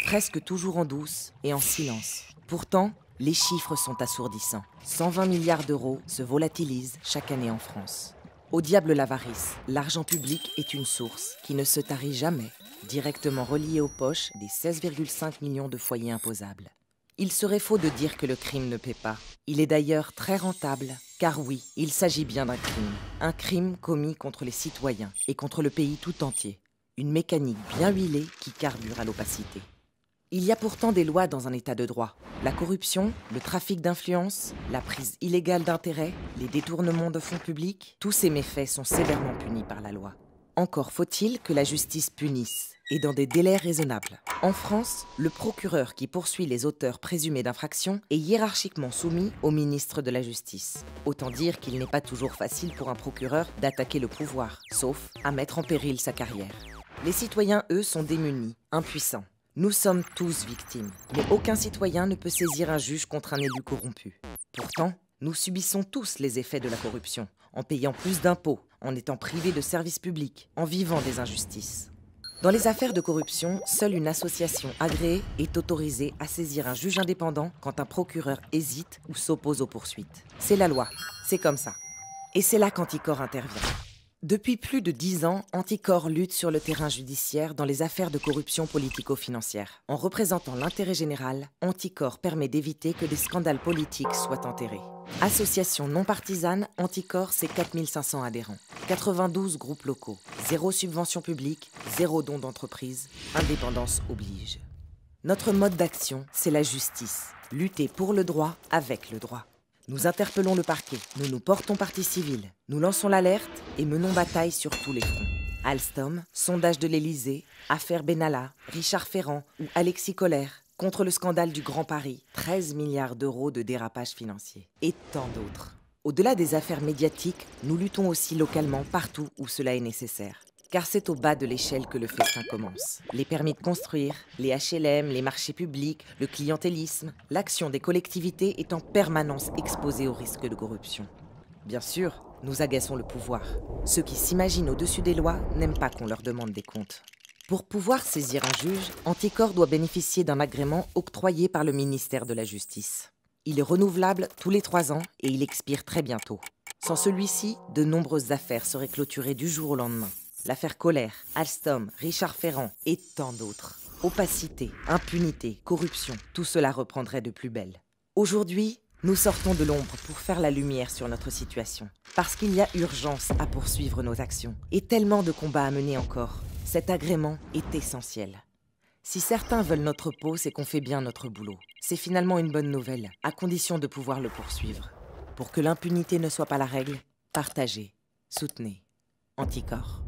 Presque toujours en douce et en silence. Pourtant, les chiffres sont assourdissants. 120 milliards d'euros se volatilisent chaque année en France. Au diable l'avarice, l'argent public est une source qui ne se tarit jamais, directement reliée aux poches des 16,5 millions de foyers imposables. Il serait faux de dire que le crime ne paie pas. Il est d'ailleurs très rentable, car oui, il s'agit bien d'un crime commis contre les citoyens et contre le pays tout entier. Une mécanique bien huilée qui carbure à l'opacité. Il y a pourtant des lois dans un état de droit. La corruption, le trafic d'influence, la prise illégale d'intérêts, les détournements de fonds publics, tous ces méfaits sont sévèrement punis par la loi. Encore faut-il que la justice punisse, et dans des délais raisonnables. En France, le procureur qui poursuit les auteurs présumés d'infraction est hiérarchiquement soumis au ministre de la Justice. Autant dire qu'il n'est pas toujours facile pour un procureur d'attaquer le pouvoir, sauf à mettre en péril sa carrière. Les citoyens, eux, sont démunis, impuissants. Nous sommes tous victimes, mais aucun citoyen ne peut saisir un juge contre un élu corrompu. Pourtant, nous subissons tous les effets de la corruption, en payant plus d'impôts, en étant privés de services publics, en vivant des injustices. Dans les affaires de corruption, seule une association agréée est autorisée à saisir un juge indépendant quand un procureur hésite ou s'oppose aux poursuites. C'est la loi, c'est comme ça. Et c'est là qu'Anticor intervient. Depuis plus de 10 ans, Anticor lutte sur le terrain judiciaire dans les affaires de corruption politico-financière. En représentant l'intérêt général, Anticor permet d'éviter que des scandales politiques soient enterrés. Association non partisane, Anticor, c'est 4500 adhérents, 92 groupes locaux, 0 subvention publique, 0 don d'entreprise, indépendance oblige. Notre mode d'action, c'est la justice. Lutter pour le droit avec le droit. Nous interpellons le parquet, nous nous portons partie civile, nous lançons l'alerte et menons bataille sur tous les fronts. Alstom, sondage de l'Élysée, affaire Benalla, Richard Ferrand ou Alexis Colère, contre le scandale du Grand Paris, 13 milliards d'euros de dérapage financier, et tant d'autres. Au-delà des affaires médiatiques, nous luttons aussi localement partout où cela est nécessaire. Car c'est au bas de l'échelle que le festin commence. Les permis de construire, les HLM, les marchés publics, le clientélisme, l'action des collectivités est en permanence exposée au risque de corruption. Bien sûr, nous agaçons le pouvoir. Ceux qui s'imaginent au-dessus des lois n'aiment pas qu'on leur demande des comptes. Pour pouvoir saisir un juge, Anticor doit bénéficier d'un agrément octroyé par le ministère de la Justice. Il est renouvelable tous les 3 ans et il expire très bientôt. Sans celui-ci, de nombreuses affaires seraient clôturées du jour au lendemain. L'affaire Colère, Alstom, Richard Ferrand et tant d'autres. Opacité, impunité, corruption, tout cela reprendrait de plus belle. Aujourd'hui, nous sortons de l'ombre pour faire la lumière sur notre situation. Parce qu'il y a urgence à poursuivre nos actions. Et tellement de combats à mener encore. Cet agrément est essentiel. Si certains veulent notre peau, c'est qu'on fait bien notre boulot. C'est finalement une bonne nouvelle, à condition de pouvoir le poursuivre. Pour que l'impunité ne soit pas la règle, partagez, soutenez. Anticor.